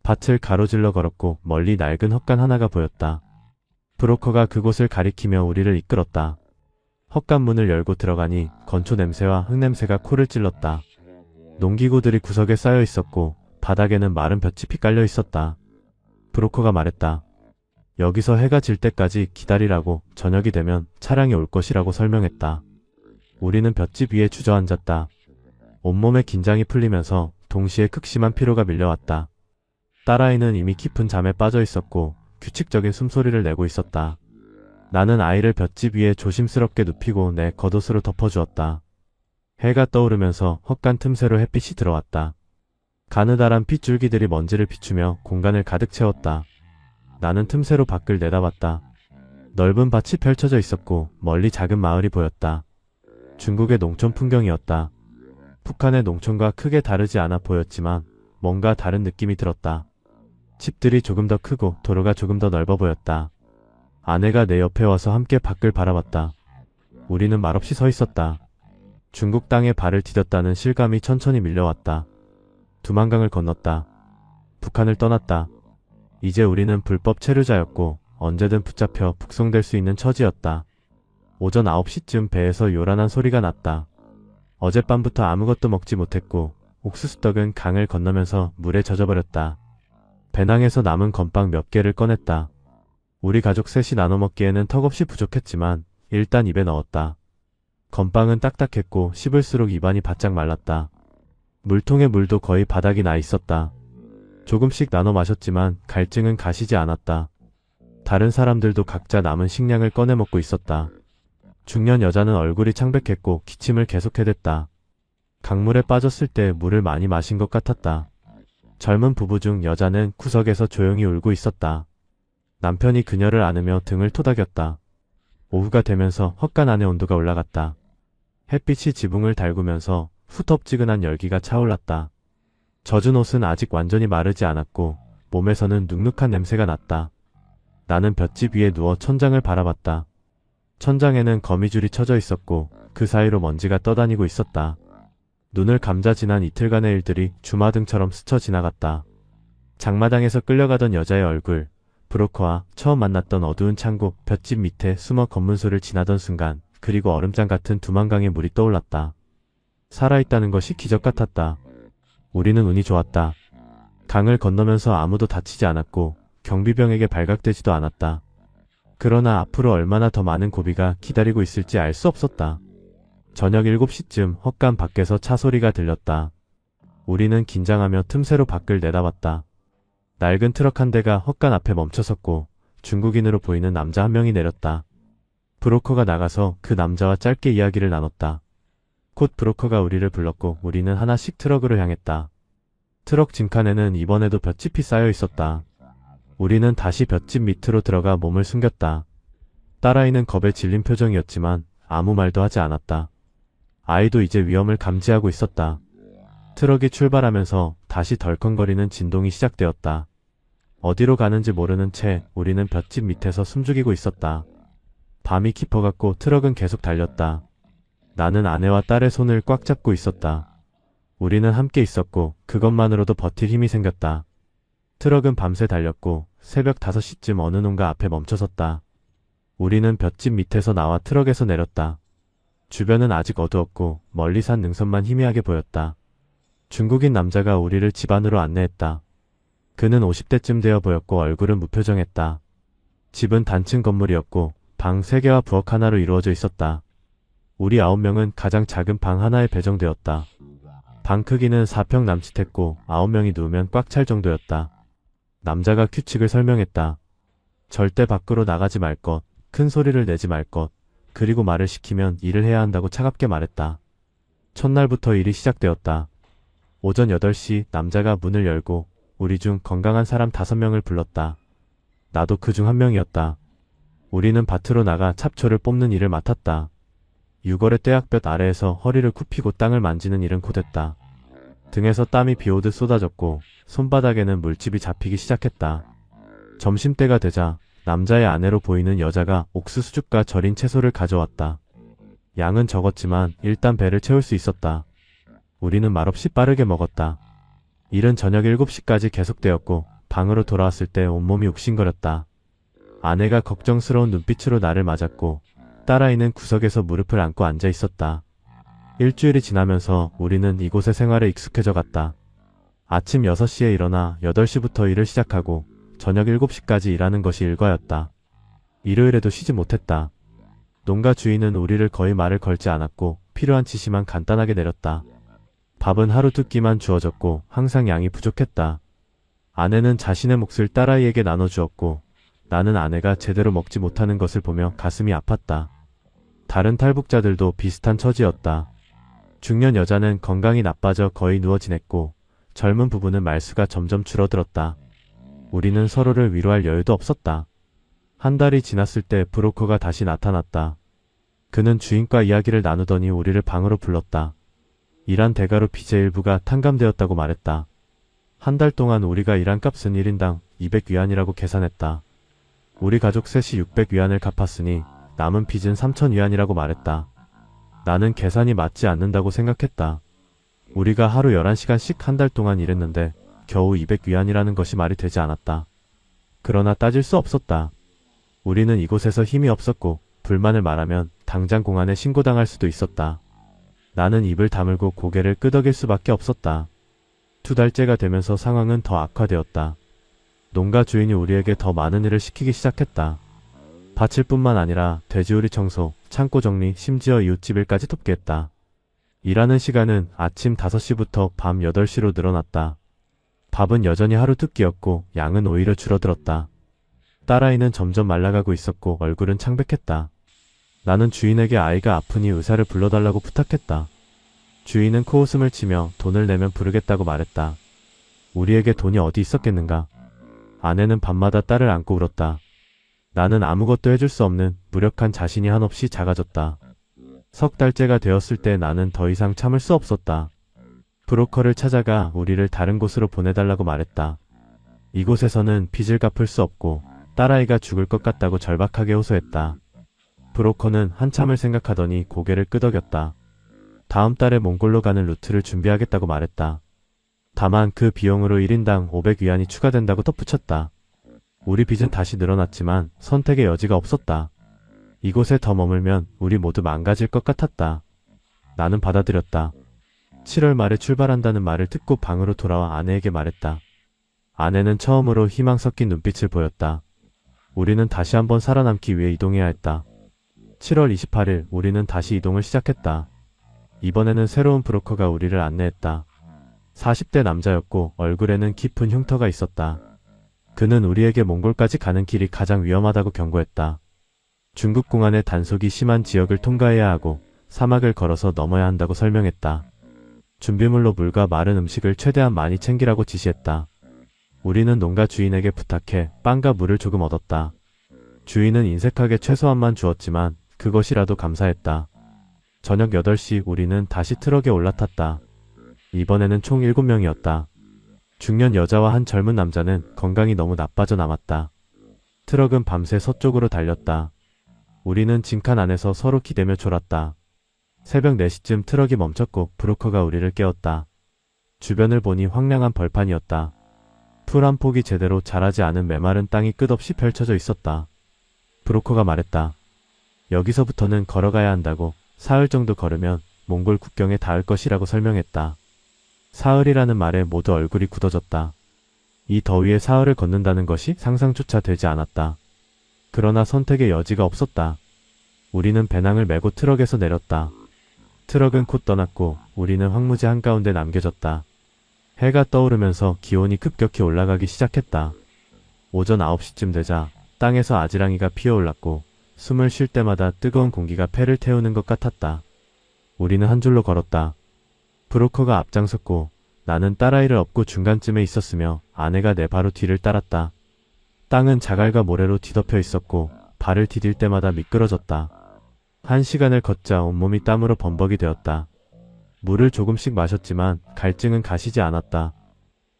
밭을 가로질러 걸었고 멀리 낡은 헛간 하나가 보였다. 브로커가 그곳을 가리키며 우리를 이끌었다. 헛간 문을 열고 들어가니 건초 냄새와 흙 냄새가 코를 찔렀다. 농기구들이 구석에 쌓여 있었고 바닥에는 마른 볏짚이 깔려 있었다. 브로커가 말했다. 여기서 해가 질 때까지 기다리라고, 저녁이 되면 차량이 올 것이라고 설명했다. 우리는 볏짚 위에 주저앉았다. 온몸의 긴장이 풀리면서 동시에 극심한 피로가 밀려왔다. 딸아이는 이미 깊은 잠에 빠져 있었고 규칙적인 숨소리를 내고 있었다. 나는 아이를 볏짚 위에 조심스럽게 눕히고 내 겉옷으로 덮어주었다. 해가 떠오르면서 헛간 틈새로 햇빛이 들어왔다. 가느다란 핏줄기들이 먼지를 비추며 공간을 가득 채웠다. 나는 틈새로 밖을 내다봤다. 넓은 밭이 펼쳐져 있었고 멀리 작은 마을이 보였다. 중국의 농촌 풍경이었다. 북한의 농촌과 크게 다르지 않아 보였지만 뭔가 다른 느낌이 들었다. 집들이 조금 더 크고 도로가 조금 더 넓어 보였다. 아내가 내 옆에 와서 함께 밖을 바라봤다. 우리는 말없이 서 있었다. 중국 땅에 발을 디뎠다는 실감이 천천히 밀려왔다. 두만강을 건넜다. 북한을 떠났다. 이제 우리는 불법 체류자였고 언제든 붙잡혀 북송될 수 있는 처지였다. 오전 9시쯤 배에서 요란한 소리가 났다. 어젯밤부터 아무것도 먹지 못했고 옥수수떡은 강을 건너면서 물에 젖어버렸다. 배낭에서 남은 건빵 몇 개를 꺼냈다. 우리 가족 셋이 나눠 먹기에는 턱없이 부족했지만 일단 입에 넣었다. 건빵은 딱딱했고 씹을수록 입안이 바짝 말랐다. 물통에 물도 거의 바닥이 나 있었다. 조금씩 나눠 마셨지만 갈증은 가시지 않았다. 다른 사람들도 각자 남은 식량을 꺼내 먹고 있었다. 중년 여자는 얼굴이 창백했고 기침을 계속 해댔다. 강물에 빠졌을 때 물을 많이 마신 것 같았다. 젊은 부부 중 여자는 구석에서 조용히 울고 있었다. 남편이 그녀를 안으며 등을 토닥였다. 오후가 되면서 헛간 안의 온도가 올라갔다. 햇빛이 지붕을 달구면서 후텁지근한 열기가 차올랐다. 젖은 옷은 아직 완전히 마르지 않았고 몸에서는 눅눅한 냄새가 났다. 나는 볏짚 위에 누워 천장을 바라봤다. 천장에는 거미줄이 쳐져 있었고 그 사이로 먼지가 떠다니고 있었다. 눈을 감자 지난 이틀간의 일들이 주마등처럼 스쳐 지나갔다. 장마당에서 끌려가던 여자의 얼굴, 브로커와 처음 만났던 어두운 창고, 볏짚 밑에 숨어 검문소를 지나던 순간, 그리고 얼음장 같은 두만강의 물이 떠올랐다. 살아있다는 것이 기적 같았다. 우리는 운이 좋았다. 강을 건너면서 아무도 다치지 않았고 경비병에게 발각되지도 않았다. 그러나 앞으로 얼마나 더 많은 고비가 기다리고 있을지 알 수 없었다. 저녁 7시쯤 헛간 밖에서 차 소리가 들렸다. 우리는 긴장하며 틈새로 밖을 내다봤다. 낡은 트럭 한 대가 헛간 앞에 멈춰섰고 중국인으로 보이는 남자 한 명이 내렸다. 브로커가 나가서 그 남자와 짧게 이야기를 나눴다. 곧 브로커가 우리를 불렀고 우리는 하나씩 트럭으로 향했다. 트럭 짐칸에는 이번에도 볏짚이 쌓여 있었다. 우리는 다시 볏짚 밑으로 들어가 몸을 숨겼다. 딸아이는 겁에 질린 표정이었지만 아무 말도 하지 않았다. 아이도 이제 위험을 감지하고 있었다. 트럭이 출발하면서 다시 덜컹거리는 진동이 시작되었다. 어디로 가는지 모르는 채 우리는 볏짚 밑에서 숨죽이고 있었다. 밤이 깊어갔고 트럭은 계속 달렸다. 나는 아내와 딸의 손을 꽉 잡고 있었다. 우리는 함께 있었고 그것만으로도 버틸 힘이 생겼다. 트럭은 밤새 달렸고 새벽 5시쯤 어느 농가 앞에 멈춰섰다. 우리는 볏짚 밑에서 나와 트럭에서 내렸다. 주변은 아직 어두웠고 멀리 산 능선만 희미하게 보였다. 중국인 남자가 우리를 집 안으로 안내했다. 그는 50대쯤 되어 보였고 얼굴은 무표정했다. 집은 단층 건물이었고 방 3개와 부엌 하나로 이루어져 있었다. 우리 9명은 가장 작은 방 하나에 배정되었다. 방 크기는 4평 남짓했고 9명이 누우면 꽉 찰 정도였다. 남자가 규칙을 설명했다. 절대 밖으로 나가지 말 것, 큰 소리를 내지 말 것, 그리고 말을 시키면 일을 해야 한다고 차갑게 말했다. 첫날부터 일이 시작되었다. 오전 8시 남자가 문을 열고 우리 중 건강한 사람 5명을 불렀다. 나도 그 중 한 명이었다. 우리는 밭으로 나가 잡초를 뽑는 일을 맡았다. 6월의 떼약볕 아래에서 허리를 굽히고 땅을 만지는 일은 고됐다. 등에서 땀이 비오듯 쏟아졌고 손바닥에는 물집이 잡히기 시작했다. 점심때가 되자 남자의 아내로 보이는 여자가 옥수수죽과 절인 채소를 가져왔다. 양은 적었지만 일단 배를 채울 수 있었다. 우리는 말없이 빠르게 먹었다. 일은 저녁 7시까지 계속되었고 방으로 돌아왔을 때 온몸이 욱신거렸다. 아내가 걱정스러운 눈빛으로 나를 맞았고 딸아이는 구석에서 무릎을 안고 앉아 있었다. 일주일이 지나면서 우리는 이곳의 생활에 익숙해져 갔다. 아침 6시에 일어나 8시부터 일을 시작하고 저녁 7시까지 일하는 것이 일과였다. 일요일에도 쉬지 못했다. 농가 주인은 우리를 거의 말을 걸지 않았고 필요한 지시만 간단하게 내렸다. 밥은 하루 2끼만 주어졌고 항상 양이 부족했다. 아내는 자신의 몫을 딸아이에게 나눠주었고 나는 아내가 제대로 먹지 못하는 것을 보며 가슴이 아팠다. 다른 탈북자들도 비슷한 처지였다. 중년 여자는 건강이 나빠져 거의 누워 지냈고 젊은 부부는 말수가 점점 줄어들었다. 우리는 서로를 위로할 여유도 없었다. 한 달이 지났을 때 브로커가 다시 나타났다. 그는 주인과 이야기를 나누더니 우리를 방으로 불렀다. 일한 대가로 빚의 일부가 탕감되었다고 말했다. 한 달 동안 우리가 일한 값은 1인당 200위안이라고 계산했다. 우리 가족 셋이 600위안을 갚았으니 남은 빚은 3000위안이라고 말했다. 나는 계산이 맞지 않는다고 생각했다. 우리가 하루 11시간씩 한 달 동안 일했는데 겨우 200위안이라는 것이 말이 되지 않았다. 그러나 따질 수 없었다. 우리는 이곳에서 힘이 없었고 불만을 말하면 당장 공안에 신고당할 수도 있었다. 나는 입을 다물고 고개를 끄덕일 수밖에 없었다. 2달째가 되면서 상황은 더 악화되었다. 농가 주인이 우리에게 더 많은 일을 시키기 시작했다. 밭일 뿐만 아니라 돼지우리 청소, 창고 정리, 심지어 이웃집 일까지 돕게 했다. 일하는 시간은 아침 5시부터 밤 8시로 늘어났다. 밥은 여전히 하루 두 끼였고 양은 오히려 줄어들었다. 딸아이는 점점 말라가고 있었고 얼굴은 창백했다. 나는 주인에게 아이가 아프니 의사를 불러달라고 부탁했다. 주인은 코웃음을 치며 돈을 내면 부르겠다고 말했다. 우리에게 돈이 어디 있었겠는가. 아내는 밤마다 딸을 안고 울었다. 나는 아무것도 해줄 수 없는 무력한 자신이 한없이 작아졌다. 석 달째가 되었을 때 나는 더 이상 참을 수 없었다. 브로커를 찾아가 우리를 다른 곳으로 보내달라고 말했다. 이곳에서는 빚을 갚을 수 없고 딸아이가 죽을 것 같다고 절박하게 호소했다. 브로커는 한참을 생각하더니 고개를 끄덕였다. 다음 달에 몽골로 가는 루트를 준비하겠다고 말했다. 다만 그 비용으로 1인당 500위안이 추가된다고 덧붙였다. 우리 빚은 다시 늘어났지만 선택의 여지가 없었다. 이곳에 더 머물면 우리 모두 망가질 것 같았다. 나는 받아들였다. 7월 말에 출발한다는 말을 듣고 방으로 돌아와 아내에게 말했다. 아내는 처음으로 희망 섞인 눈빛을 보였다. 우리는 다시 한번 살아남기 위해 이동해야 했다. 7월 28일 우리는 다시 이동을 시작했다. 이번에는 새로운 브로커가 우리를 안내했다. 40대 남자였고 얼굴에는 깊은 흉터가 있었다. 그는 우리에게 몽골까지 가는 길이 가장 위험하다고 경고했다. 중국 공안의 단속이 심한 지역을 통과해야 하고 사막을 걸어서 넘어야 한다고 설명했다. 준비물로 물과 마른 음식을 최대한 많이 챙기라고 지시했다. 우리는 농가 주인에게 부탁해 빵과 물을 조금 얻었다. 주인은 인색하게 최소한만 주었지만 그것이라도 감사했다. 저녁 8시 우리는 다시 트럭에 올라탔다. 이번에는 총 7명이었다. 중년 여자와 한 젊은 남자는 건강이 너무 나빠져 남았다. 트럭은 밤새 서쪽으로 달렸다. 우리는 짐칸 안에서 서로 기대며 졸았다. 새벽 4시쯤 트럭이 멈췄고 브로커가 우리를 깨웠다. 주변을 보니 황량한 벌판이었다. 풀 한 폭이 제대로 자라지 않은 메마른 땅이 끝없이 펼쳐져 있었다. 브로커가 말했다. 여기서부터는 걸어가야 한다고. 사흘 정도 걸으면 몽골 국경에 닿을 것이라고 설명했다. 사흘이라는 말에 모두 얼굴이 굳어졌다. 이 더위에 사흘을 걷는다는 것이 상상조차 되지 않았다. 그러나 선택의 여지가 없었다. 우리는 배낭을 메고 트럭에서 내렸다. 트럭은 곧 떠났고 우리는 황무지 한가운데 남겨졌다. 해가 떠오르면서 기온이 급격히 올라가기 시작했다. 오전 9시쯤 되자 땅에서 아지랑이가 피어올랐고 숨을 쉴 때마다 뜨거운 공기가 폐를 태우는 것 같았다. 우리는 한 줄로 걸었다. 브로커가 앞장섰고 나는 딸아이를 업고 중간쯤에 있었으며 아내가 내 바로 뒤를 따랐다. 땅은 자갈과 모래로 뒤덮여 있었고 발을 디딜 때마다 미끄러졌다. 1시간을 걷자 온몸이 땀으로 범벅이 되었다. 물을 조금씩 마셨지만 갈증은 가시지 않았다.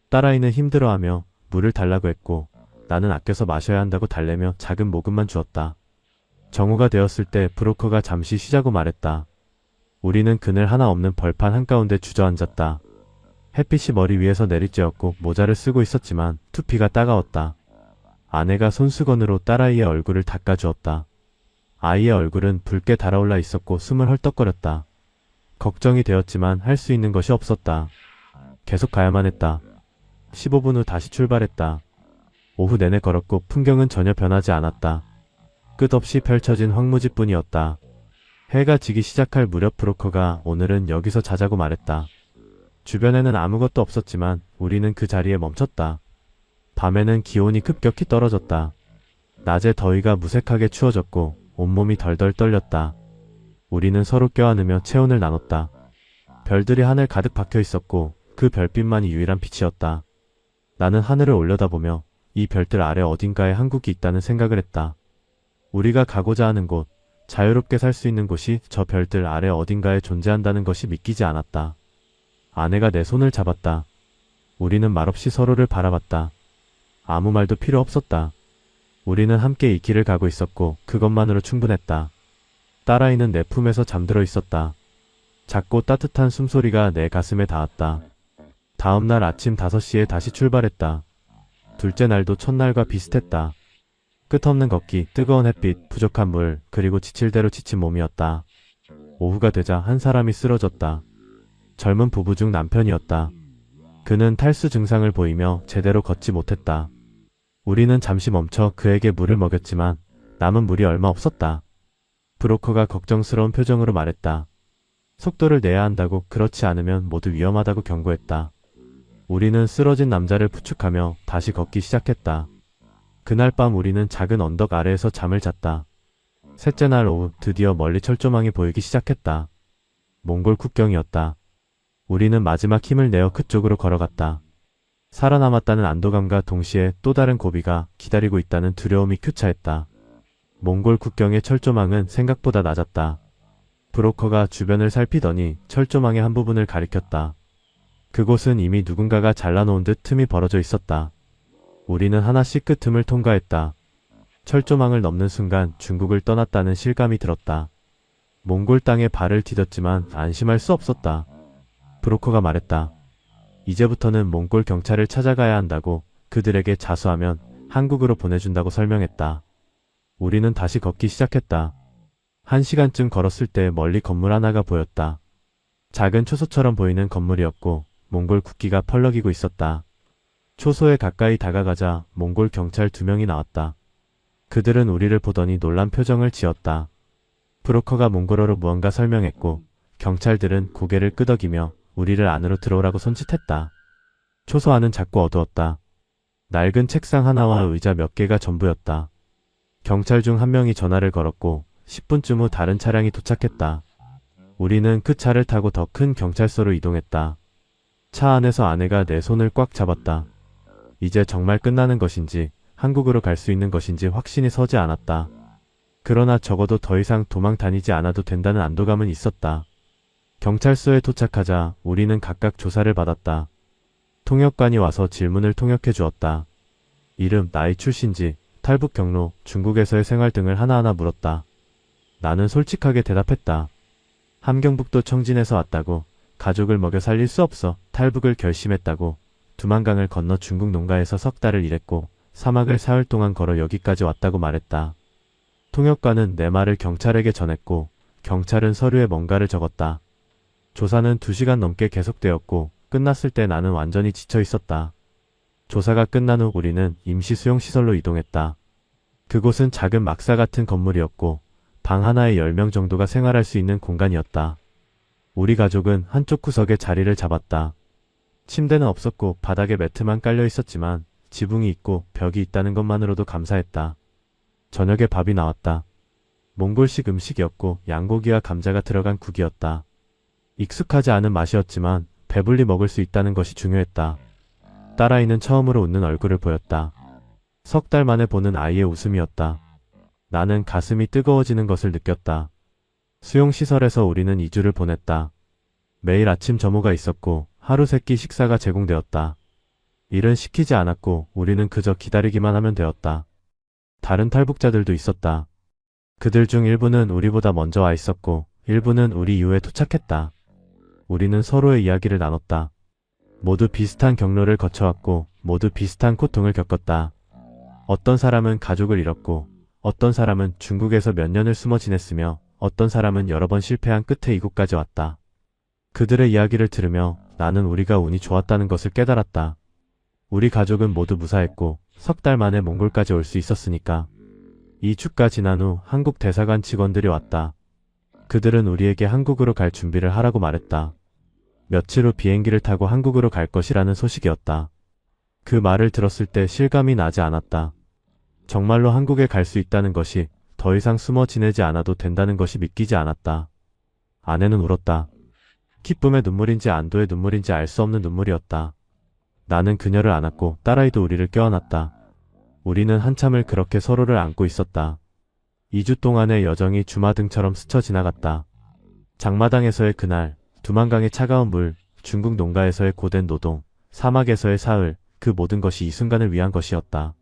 딸아이는 힘들어하며 물을 달라고 했고 나는 아껴서 마셔야 한다고 달래며 작은 모금만 주었다. 정오가 되었을 때 브로커가 잠시 쉬자고 말했다. 우리는 그늘 하나 없는 벌판 한가운데 주저앉았다. 햇빛이 머리 위에서 내리쬐었고 모자를 쓰고 있었지만 투피가 따가웠다. 아내가 손수건으로 딸아이의 얼굴을 닦아주었다. 아이의 얼굴은 붉게 달아올라 있었고 숨을 헐떡거렸다. 걱정이 되었지만 할 수 있는 것이 없었다. 계속 가야만 했다. 15분 후 다시 출발했다. 오후 내내 걸었고 풍경은 전혀 변하지 않았다. 끝없이 펼쳐진 황무지뿐이었다. 해가 지기 시작할 무렵 브로커가 오늘은 여기서 자자고 말했다. 주변에는 아무것도 없었지만 우리는 그 자리에 멈췄다. 밤에는 기온이 급격히 떨어졌다. 낮에 더위가 무색하게 추워졌고 온몸이 덜덜 떨렸다. 우리는 서로 껴안으며 체온을 나눴다. 별들이 하늘 가득 박혀 있었고 그 별빛만이 유일한 빛이었다. 나는 하늘을 올려다보며 이 별들 아래 어딘가에 한국이 있다는 생각을 했다. 우리가 가고자 하는 곳, 자유롭게 살 수 있는 곳이 저 별들 아래 어딘가에 존재한다는 것이 믿기지 않았다. 아내가 내 손을 잡았다. 우리는 말없이 서로를 바라봤다. 아무 말도 필요 없었다. 우리는 함께 이 길을 가고 있었고 그것만으로 충분했다. 딸아이는 내 품에서 잠들어 있었다. 작고 따뜻한 숨소리가 내 가슴에 닿았다. 다음 날 아침 5시에 다시 출발했다. 둘째 날도 첫날과 비슷했다. 끝없는 걷기, 뜨거운 햇빛, 부족한 물, 그리고 지칠 대로 지친 몸이었다. 오후가 되자 한 사람이 쓰러졌다. 젊은 부부 중 남편이었다. 그는 탈수 증상을 보이며 제대로 걷지 못했다. 우리는 잠시 멈춰 그에게 물을 먹였지만 남은 물이 얼마 없었다. 브로커가 걱정스러운 표정으로 말했다. 속도를 내야 한다고, 그렇지 않으면 모두 위험하다고 경고했다. 우리는 쓰러진 남자를 부축하며 다시 걷기 시작했다. 그날 밤 우리는 작은 언덕 아래에서 잠을 잤다. 셋째 날 오후 드디어 멀리 철조망이 보이기 시작했다. 몽골 국경이었다. 우리는 마지막 힘을 내어 그쪽으로 걸어갔다. 살아남았다는 안도감과 동시에 또 다른 고비가 기다리고 있다는 두려움이 교차했다. 몽골 국경의 철조망은 생각보다 낮았다. 브로커가 주변을 살피더니 철조망의 한 부분을 가리켰다. 그곳은 이미 누군가가 잘라놓은 듯 틈이 벌어져 있었다. 우리는 하나씩 그 틈을 통과했다. 철조망을 넘는 순간 중국을 떠났다는 실감이 들었다. 몽골 땅에 발을 디뎠지만 안심할 수 없었다. 브로커가 말했다. 이제부터는 몽골 경찰을 찾아가야 한다고, 그들에게 자수하면 한국으로 보내준다고 설명했다. 우리는 다시 걷기 시작했다. 1시간쯤 걸었을 때 멀리 건물 하나가 보였다. 작은 초소처럼 보이는 건물이었고 몽골 국기가 펄럭이고 있었다. 초소에 가까이 다가가자 몽골 경찰 2명이 나왔다. 그들은 우리를 보더니 놀란 표정을 지었다. 브로커가 몽골어로 무언가 설명했고 경찰들은 고개를 끄덕이며 우리를 안으로 들어오라고 손짓했다. 초소 안은 작고 어두웠다. 낡은 책상 하나와 의자 몇 개가 전부였다. 경찰 중 한 명이 전화를 걸었고 10분쯤 후 다른 차량이 도착했다. 우리는 그 차를 타고 더 큰 경찰서로 이동했다. 차 안에서 아내가 내 손을 꽉 잡았다. 이제 정말 끝나는 것인지 한국으로 갈 수 있는 것인지 확신이 서지 않았다. 그러나 적어도 더 이상 도망 다니지 않아도 된다는 안도감은 있었다. 경찰서에 도착하자 우리는 각각 조사를 받았다. 통역관이 와서 질문을 통역해 주었다. 이름, 나이, 출신지, 탈북 경로, 중국에서의 생활 등을 하나하나 물었다. 나는 솔직하게 대답했다. 함경북도 청진에서 왔다고, 가족을 먹여 살릴 수 없어 탈북을 결심했다고, 두만강을 건너 중국 농가에서 석 달을 일했고 사막을 사흘 동안 걸어 여기까지 왔다고 말했다. 통역관은 내 말을 경찰에게 전했고 경찰은 서류에 뭔가를 적었다. 조사는 2시간 넘게 계속되었고 끝났을 때 나는 완전히 지쳐 있었다. 조사가 끝난 후 우리는 임시 수용시설로 이동했다. 그곳은 작은 막사 같은 건물이었고 방 하나에 10명 정도가 생활할 수 있는 공간이었다. 우리 가족은 한쪽 구석에 자리를 잡았다. 침대는 없었고 바닥에 매트만 깔려 있었지만 지붕이 있고 벽이 있다는 것만으로도 감사했다. 저녁에 밥이 나왔다. 몽골식 음식이었고 양고기와 감자가 들어간 국이었다. 익숙하지 않은 맛이었지만 배불리 먹을 수 있다는 것이 중요했다. 딸아이는 처음으로 웃는 얼굴을 보였다. 석 달 만에 보는 아이의 웃음이었다. 나는 가슴이 뜨거워지는 것을 느꼈다. 수용시설에서 우리는 2주를 보냈다. 매일 아침 점호가 있었고 하루 3끼 식사가 제공되었다. 일은 시키지 않았고 우리는 그저 기다리기만 하면 되었다. 다른 탈북자들도 있었다. 그들 중 일부는 우리보다 먼저 와 있었고 일부는 우리 이후에 도착했다. 우리는 서로의 이야기를 나눴다. 모두 비슷한 경로를 거쳐왔고 모두 비슷한 고통을 겪었다. 어떤 사람은 가족을 잃었고 어떤 사람은 중국에서 몇 년을 숨어 지냈으며 어떤 사람은 여러 번 실패한 끝에 이곳까지 왔다. 그들의 이야기를 들으며 나는 우리가 운이 좋았다는 것을 깨달았다. 우리 가족은 모두 무사했고 석 달 만에 몽골까지 올 수 있었으니까. 2주가 지난 후 한국 대사관 직원들이 왔다. 그들은 우리에게 한국으로 갈 준비를 하라고 말했다. 며칠 후 비행기를 타고 한국으로 갈 것이라는 소식이었다. 그 말을 들었을 때 실감이 나지 않았다. 정말로 한국에 갈 수 있다는 것이, 더 이상 숨어 지내지 않아도 된다는 것이 믿기지 않았다. 아내는 울었다. 기쁨의 눈물인지 안도의 눈물인지 알 수 없는 눈물이었다. 나는 그녀를 안았고 딸아이도 우리를 껴안았다. 우리는 한참을 그렇게 서로를 안고 있었다. 2주 동안의 여정이 주마등처럼 스쳐 지나갔다. 장마당에서의 그날, 두만강의 차가운 물, 중국 농가에서의 고된 노동, 사막에서의 사흘, 그 모든 것이 이 순간을 위한 것이었다.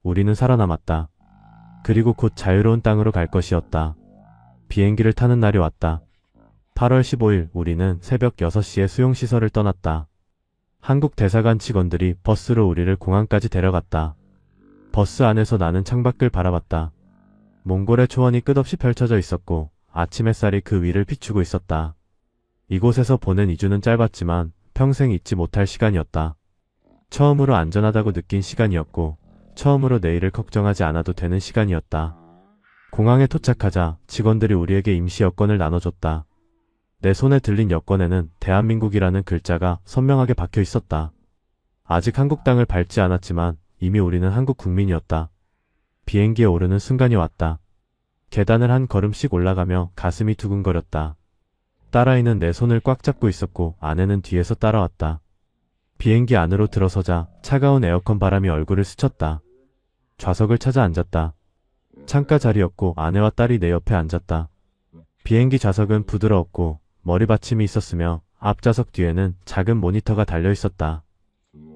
우리는 살아남았다. 그리고 곧 자유로운 땅으로 갈 것이었다. 비행기를 타는 날이 왔다. 8월 15일 우리는 새벽 6시에 수용시설을 떠났다. 한국 대사관 직원들이 버스로 우리를 공항까지 데려갔다. 버스 안에서 나는 창밖을 바라봤다. 몽골의 초원이 끝없이 펼쳐져 있었고 아침 햇살이 그 위를 비추고 있었다. 이곳에서 보낸 2주는 짧았지만 평생 잊지 못할 시간이었다. 처음으로 안전하다고 느낀 시간이었고 처음으로 내일을 걱정하지 않아도 되는 시간이었다. 공항에 도착하자 직원들이 우리에게 임시 여권을 나눠줬다. 내 손에 들린 여권에는 대한민국이라는 글자가 선명하게 박혀 있었다. 아직 한국 땅을 밟지 않았지만 이미 우리는 한국 국민이었다. 비행기에 오르는 순간이 왔다. 계단을 한 걸음씩 올라가며 가슴이 두근거렸다. 딸아이는 내 손을 꽉 잡고 있었고 아내는 뒤에서 따라왔다. 비행기 안으로 들어서자 차가운 에어컨 바람이 얼굴을 스쳤다. 좌석을 찾아 앉았다. 창가 자리였고 아내와 딸이 내 옆에 앉았다. 비행기 좌석은 부드러웠고 머리 받침이 있었으며 앞좌석 뒤에는 작은 모니터가 달려 있었다.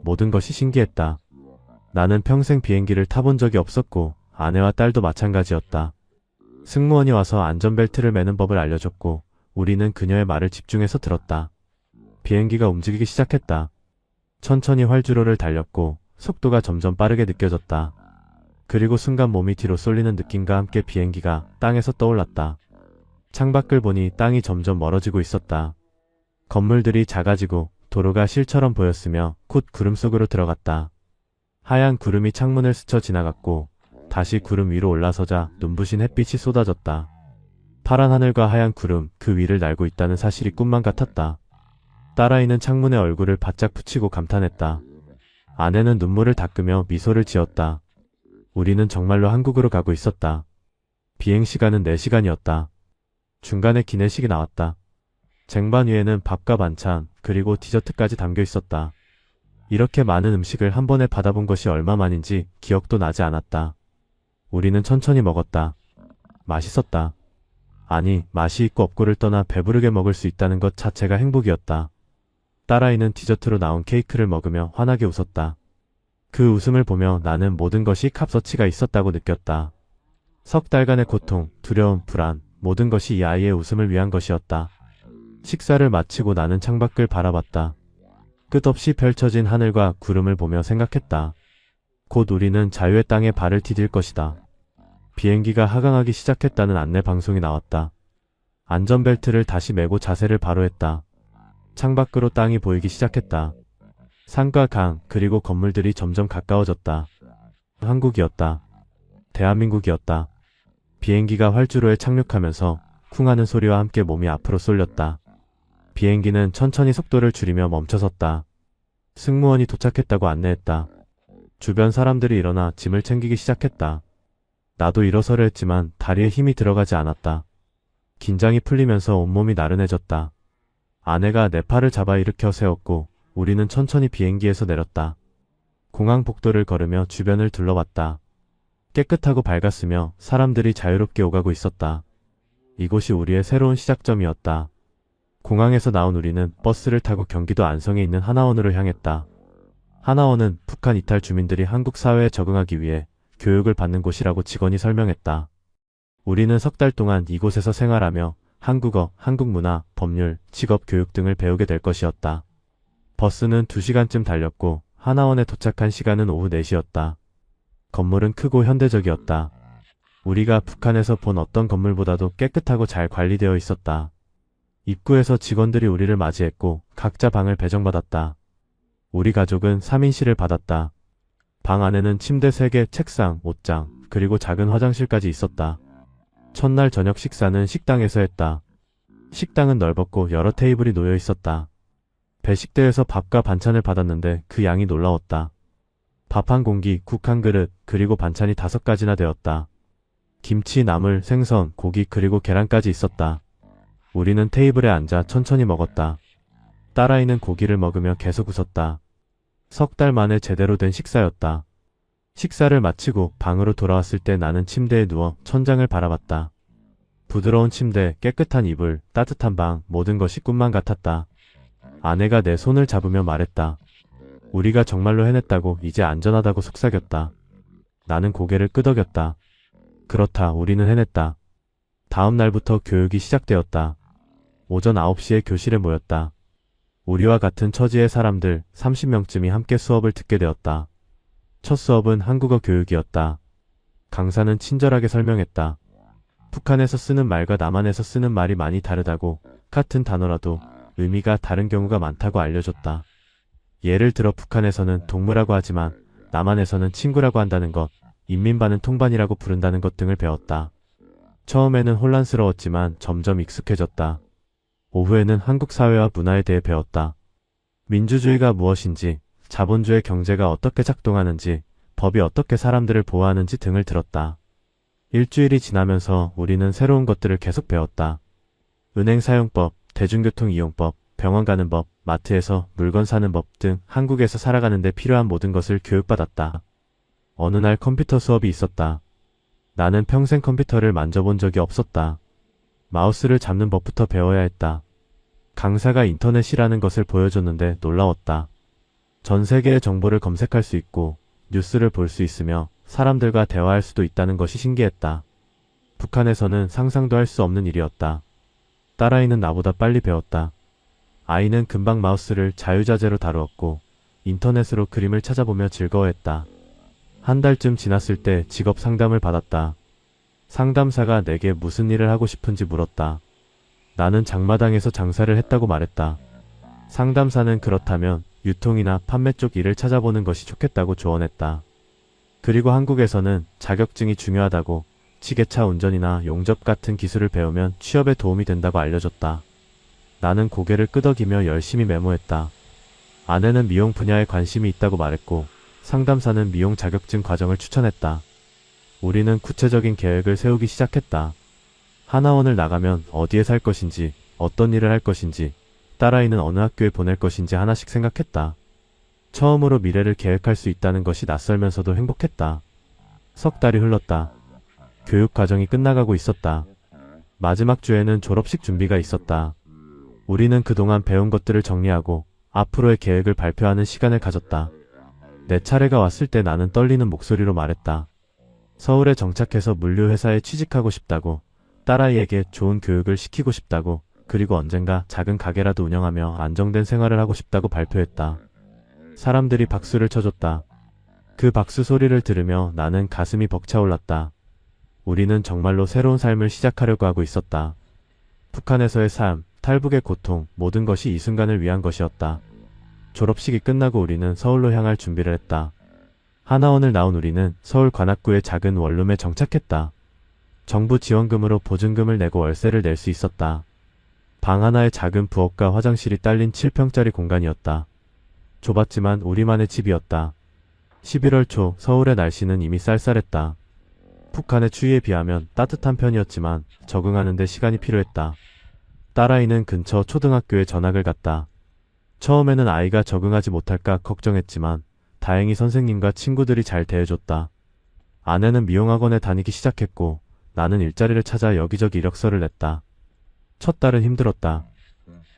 모든 것이 신기했다. 나는 평생 비행기를 타본 적이 없었고 아내와 딸도 마찬가지였다. 승무원이 와서 안전벨트를 매는 법을 알려줬고 우리는 그녀의 말을 집중해서 들었다. 비행기가 움직이기 시작했다. 천천히 활주로를 달렸고 속도가 점점 빠르게 느껴졌다. 그리고 순간 몸이 뒤로 쏠리는 느낌과 함께 비행기가 땅에서 떠올랐다. 창밖을 보니 땅이 점점 멀어지고 있었다. 건물들이 작아지고 도로가 실처럼 보였으며 곧 구름 속으로 들어갔다. 하얀 구름이 창문을 스쳐 지나갔고 다시 구름 위로 올라서자 눈부신 햇빛이 쏟아졌다. 파란 하늘과 하얀 구름 그 위를 날고 있다는 사실이 꿈만 같았다. 딸아이는 창문에 얼굴을 바짝 붙이고 감탄했다. 아내는 눈물을 닦으며 미소를 지었다. 우리는 정말로 한국으로 가고 있었다. 비행시간은 4시간이었다. 중간에 기내식이 나왔다. 쟁반 위에는 밥과 반찬 그리고 디저트까지 담겨 있었다. 이렇게 많은 음식을 한 번에 받아본 것이 얼마만인지 기억도 나지 않았다. 우리는 천천히 먹었다. 맛있었다. 아니, 맛이 있고 없고를 떠나 배부르게 먹을 수 있다는 것 자체가 행복이었다. 딸아이는 디저트로 나온 케이크를 먹으며 환하게 웃었다. 그 웃음을 보며 나는 모든 것이 값어치가 있었다고 느꼈다. 석 달간의 고통, 두려움, 불안, 모든 것이 이 아이의 웃음을 위한 것이었다. 식사를 마치고 나는 창밖을 바라봤다. 끝없이 펼쳐진 하늘과 구름을 보며 생각했다. 곧 우리는 자유의 땅에 발을 디딜 것이다. 비행기가 하강하기 시작했다는 안내 방송이 나왔다. 안전벨트를 다시 매고 자세를 바로 했다. 창밖으로 땅이 보이기 시작했다. 산과 강 그리고 건물들이 점점 가까워졌다. 한국이었다. 대한민국이었다. 비행기가 활주로에 착륙하면서 쿵하는 소리와 함께 몸이 앞으로 쏠렸다. 비행기는 천천히 속도를 줄이며 멈춰섰다. 승무원이 도착했다고 안내했다. 주변 사람들이 일어나 짐을 챙기기 시작했다. 나도 일어서려 했지만 다리에 힘이 들어가지 않았다. 긴장이 풀리면서 온몸이 나른해졌다. 아내가 내 팔을 잡아 일으켜 세웠고 우리는 천천히 비행기에서 내렸다. 공항 복도를 걸으며 주변을 둘러봤다. 깨끗하고 밝았으며 사람들이 자유롭게 오가고 있었다. 이곳이 우리의 새로운 시작점이었다. 공항에서 나온 우리는 버스를 타고 경기도 안성에 있는 하나원으로 향했다. 하나원은 북한 이탈 주민들이 한국 사회에 적응하기 위해 교육을 받는 곳이라고 직원이 설명했다. 우리는 석 달 동안 이곳에서 생활하며 한국어, 한국 문화, 법률, 직업 교육 등을 배우게 될 것이었다. 버스는 2시간쯤 달렸고 하나원에 도착한 시간은 오후 4시였다. 건물은 크고 현대적이었다. 우리가 북한에서 본 어떤 건물보다도 깨끗하고 잘 관리되어 있었다. 입구에서 직원들이 우리를 맞이했고 각자 방을 배정받았다. 우리 가족은 3인실을 받았다. 방 안에는 침대 3개, 책상, 옷장, 그리고 작은 화장실까지 있었다. 첫날 저녁 식사는 식당에서 했다. 식당은 넓었고 여러 테이블이 놓여 있었다. 배식대에서 밥과 반찬을 받았는데 그 양이 놀라웠다. 밥 한 공기, 국 한 그릇, 그리고 반찬이 5가지나 되었다. 김치, 나물, 생선, 고기 그리고 계란까지 있었다. 우리는 테이블에 앉아 천천히 먹었다. 딸아이는 고기를 먹으며 계속 웃었다. 석 달 만에 제대로 된 식사였다. 식사를 마치고 방으로 돌아왔을 때 나는 침대에 누워 천장을 바라봤다. 부드러운 침대, 깨끗한 이불, 따뜻한 방, 모든 것이 꿈만 같았다. 아내가 내 손을 잡으며 말했다. 우리가 정말로 해냈다고, 이제 안전하다고 속삭였다. 나는 고개를 끄덕였다. 그렇다, 우리는 해냈다. 다음 날부터 교육이 시작되었다. 오전 9시에 교실에 모였다. 우리와 같은 처지의 사람들 30명쯤이 함께 수업을 듣게 되었다. 첫 수업은 한국어 교육이었다. 강사는 친절하게 설명했다. 북한에서 쓰는 말과 남한에서 쓰는 말이 많이 다르다고, 같은 단어라도 의미가 다른 경우가 많다고 알려줬다. 예를 들어 북한에서는 동무라고 하지만 남한에서는 친구라고 한다는 것, 인민반은 통반이라고 부른다는 것 등을 배웠다. 처음에는 혼란스러웠지만 점점 익숙해졌다. 오후에는 한국 사회와 문화에 대해 배웠다. 민주주의가 무엇인지, 자본주의 경제가 어떻게 작동하는지, 법이 어떻게 사람들을 보호하는지 등을 들었다. 일주일이 지나면서 우리는 새로운 것들을 계속 배웠다. 은행 사용법, 대중교통 이용법, 병원 가는 법, 마트에서 물건 사는 법 등 한국에서 살아가는데 필요한 모든 것을 교육받았다. 어느 날 컴퓨터 수업이 있었다. 나는 평생 컴퓨터를 만져본 적이 없었다. 마우스를 잡는 법부터 배워야 했다. 강사가 인터넷이라는 것을 보여줬는데 놀라웠다. 전 세계의 정보를 검색할 수 있고 뉴스를 볼 수 있으며 사람들과 대화할 수도 있다는 것이 신기했다. 북한에서는 상상도 할 수 없는 일이었다. 딸아이는 나보다 빨리 배웠다. 아이는 금방 마우스를 자유자재로 다루었고 인터넷으로 그림을 찾아보며 즐거워했다. 한 달쯤 지났을 때 직업 상담을 받았다. 상담사가 내게 무슨 일을 하고 싶은지 물었다. 나는 장마당에서 장사를 했다고 말했다. 상담사는 그렇다면 유통이나 판매 쪽 일을 찾아보는 것이 좋겠다고 조언했다. 그리고 한국에서는 자격증이 중요하다고 지게차 운전이나 용접 같은 기술을 배우면 취업에 도움이 된다고 알려줬다. 나는 고개를 끄덕이며 열심히 메모했다. 아내는 미용 분야에 관심이 있다고 말했고 상담사는 미용 자격증 과정을 추천했다. 우리는 구체적인 계획을 세우기 시작했다. 하나원을 나가면 어디에 살 것인지, 어떤 일을 할 것인지, 딸아이는 어느 학교에 보낼 것인지 하나씩 생각했다. 처음으로 미래를 계획할 수 있다는 것이 낯설면서도 행복했다. 석 달이 흘렀다. 교육 과정이 끝나가고 있었다. 마지막 주에는 졸업식 준비가 있었다. 우리는 그동안 배운 것들을 정리하고 앞으로의 계획을 발표하는 시간을 가졌다. 내 차례가 왔을 때 나는 떨리는 목소리로 말했다. 서울에 정착해서 물류회사에 취직하고 싶다고, 딸아이에게 좋은 교육을 시키고 싶다고, 그리고 언젠가 작은 가게라도 운영하며 안정된 생활을 하고 싶다고 발표했다. 사람들이 박수를 쳐줬다. 그 박수 소리를 들으며 나는 가슴이 벅차올랐다. 우리는 정말로 새로운 삶을 시작하려고 하고 있었다. 북한에서의 삶, 탈북의 고통, 모든 것이 이 순간을 위한 것이었다. 졸업식이 끝나고 우리는 서울로 향할 준비를 했다. 하나원을 나온 우리는 서울 관악구의 작은 원룸에 정착했다. 정부 지원금으로 보증금을 내고 월세를 낼 수 있었다. 방 하나에 작은 부엌과 화장실이 딸린 7평짜리 공간이었다. 좁았지만 우리만의 집이었다. 11월 초 서울의 날씨는 이미 쌀쌀했다. 북한의 추위에 비하면 따뜻한 편이었지만 적응하는 데 시간이 필요했다. 딸아이는 근처 초등학교에 전학을 갔다. 처음에는 아이가 적응하지 못할까 걱정했지만 다행히 선생님과 친구들이 잘 대해줬다. 아내는 미용학원에 다니기 시작했고 나는 일자리를 찾아 여기저기 이력서를 냈다. 첫 달은 힘들었다.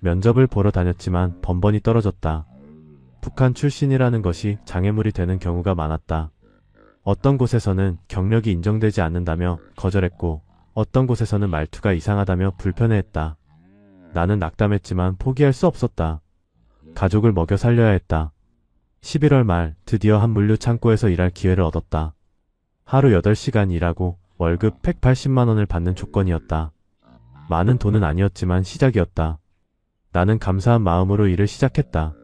면접을 보러 다녔지만 번번이 떨어졌다. 북한 출신이라는 것이 장애물이 되는 경우가 많았다. 어떤 곳에서는 경력이 인정되지 않는다며 거절했고 어떤 곳에서는 말투가 이상하다며 불편해했다. 나는 낙담했지만 포기할 수 없었다. 가족을 먹여 살려야 했다. 11월 말 드디어 한 물류 창고에서 일할 기회를 얻었다. 하루 8시간 일하고 월급 180만 원을 받는 조건이었다. 많은 돈은 아니었지만 시작이었다. 나는 감사한 마음으로 일을 시작했다.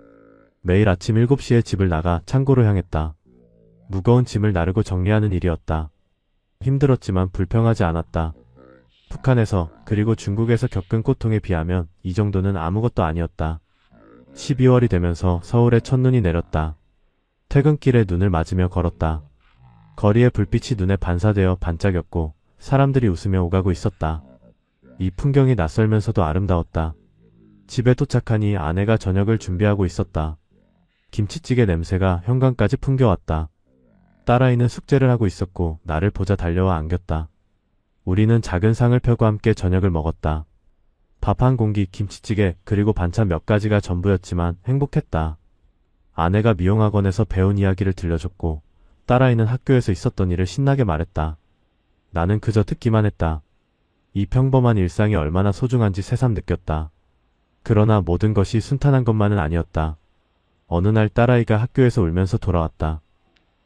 매일 아침 7시에 집을 나가 창고로 향했다. 무거운 짐을 나르고 정리하는 일이었다. 힘들었지만 불평하지 않았다. 북한에서 그리고 중국에서 겪은 고통에 비하면 이 정도는 아무것도 아니었다. 12월이 되면서 서울에 첫눈이 내렸다. 퇴근길에 눈을 맞으며 걸었다. 거리의 불빛이 눈에 반사되어 반짝였고 사람들이 웃으며 오가고 있었다. 이 풍경이 낯설면서도 아름다웠다. 집에 도착하니 아내가 저녁을 준비하고 있었다. 김치찌개 냄새가 현관까지 풍겨왔다. 딸아이는 숙제를 하고 있었고 나를 보자 달려와 안겼다. 우리는 작은 상을 펴고 함께 저녁을 먹었다. 밥 한 공기, 김치찌개, 그리고 반찬 몇 가지가 전부였지만 행복했다. 아내가 미용학원에서 배운 이야기를 들려줬고 딸아이는 학교에서 있었던 일을 신나게 말했다. 나는 그저 듣기만 했다. 이 평범한 일상이 얼마나 소중한지 새삼 느꼈다. 그러나 모든 것이 순탄한 것만은 아니었다. 어느 날 딸아이가 학교에서 울면서 돌아왔다.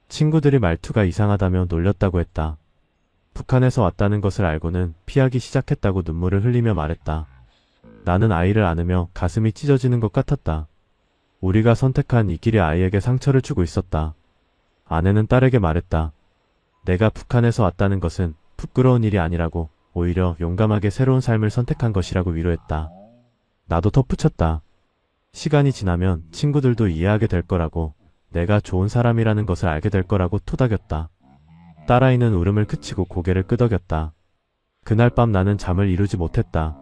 친구들이 말투가 이상하다며 놀렸다고 했다. 북한에서 왔다는 것을 알고는 피하기 시작했다고 눈물을 흘리며 말했다. 나는 아이를 안으며 가슴이 찢어지는 것 같았다. 우리가 선택한 이 길이 아이에게 상처를 주고 있었다. 아내는 딸에게 말했다. 내가 북한에서 왔다는 것은 부끄러운 일이 아니라고, 오히려 용감하게 새로운 삶을 선택한 것이라고 위로했다. 나도 덧붙였다. 시간이 지나면 친구들도 이해하게 될 거라고, 내가 좋은 사람이라는 것을 알게 될 거라고 토닥였다. 딸아이는 울음을 그치고 고개를 끄덕였다. 그날 밤 나는 잠을 이루지 못했다.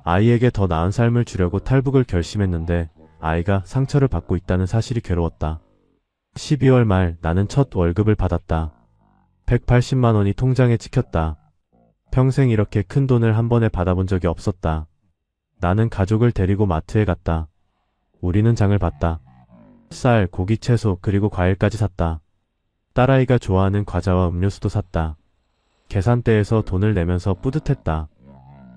아이에게 더 나은 삶을 주려고 탈북을 결심했는데 아이가 상처를 받고 있다는 사실이 괴로웠다. 12월 말 나는 첫 월급을 받았다. 180만 원이 통장에 찍혔다. 평생 이렇게 큰 돈을 한 번에 받아본 적이 없었다. 나는 가족을 데리고 마트에 갔다. 우리는 장을 봤다. 쌀, 고기, 채소, 그리고 과일까지 샀다. 딸아이가 좋아하는 과자와 음료수도 샀다. 계산대에서 돈을 내면서 뿌듯했다.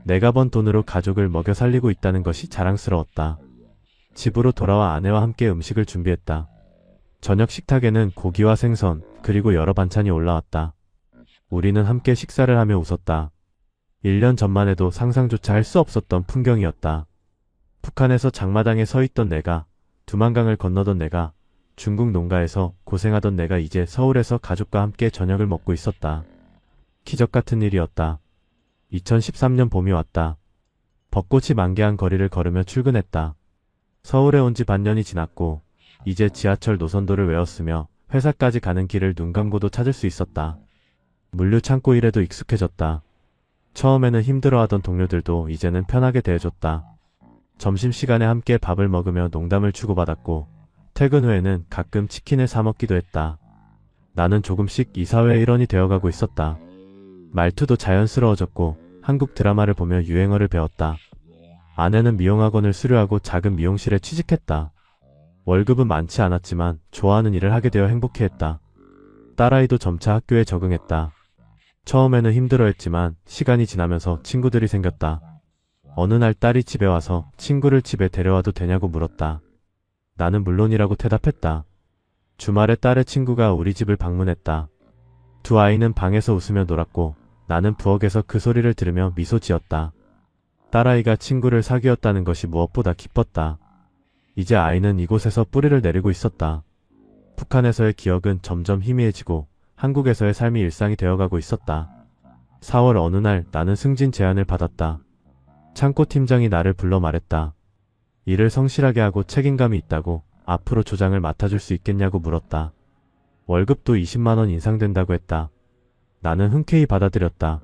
내가 번 돈으로 가족을 먹여 살리고 있다는 것이 자랑스러웠다. 집으로 돌아와 아내와 함께 음식을 준비했다. 저녁 식탁에는 고기와 생선, 그리고 여러 반찬이 올라왔다. 우리는 함께 식사를 하며 웃었다. 1년 전만 해도 상상조차 할 수 없었던 풍경이었다. 북한에서 장마당에 서 있던 내가, 두만강을 건너던 내가, 중국 농가에서 고생하던 내가 이제 서울에서 가족과 함께 저녁을 먹고 있었다. 기적 같은 일이었다. 2013년 봄이 왔다. 벚꽃이 만개한 거리를 걸으며 출근했다. 서울에 온 지 반년이 지났고 이제 지하철 노선도를 외웠으며 회사까지 가는 길을 눈 감고도 찾을 수 있었다. 물류 창고 일에도 익숙해졌다. 처음에는 힘들어하던 동료들도 이제는 편하게 대해줬다. 점심시간에 함께 밥을 먹으며 농담을 주고받았고 퇴근 후에는 가끔 치킨을 사 먹기도 했다. 나는 조금씩 이 사회의 일원이 되어가고 있었다. 말투도 자연스러워졌고 한국 드라마를 보며 유행어를 배웠다. 아내는 미용학원을 수료하고 작은 미용실에 취직했다. 월급은 많지 않았지만 좋아하는 일을 하게 되어 행복해했다. 딸아이도 점차 학교에 적응했다. 처음에는 힘들어했지만 시간이 지나면서 친구들이 생겼다. 어느 날 딸이 집에 와서 친구를 집에 데려와도 되냐고 물었다. 나는 물론이라고 대답했다. 주말에 딸의 친구가 우리 집을 방문했다. 두 아이는 방에서 웃으며 놀았고 나는 부엌에서 그 소리를 들으며 미소 지었다. 딸아이가 친구를 사귀었다는 것이 무엇보다 기뻤다. 이제 아이는 이곳에서 뿌리를 내리고 있었다. 북한에서의 기억은 점점 희미해지고 한국에서의 삶이 일상이 되어가고 있었다. 4월 어느 날 나는 승진 제안을 받았다. 창고 팀장이 나를 불러 말했다. 일을 성실하게 하고 책임감이 있다고 앞으로 조장을 맡아줄 수 있겠냐고 물었다. 월급도 20만 원 인상된다고 했다. 나는 흔쾌히 받아들였다.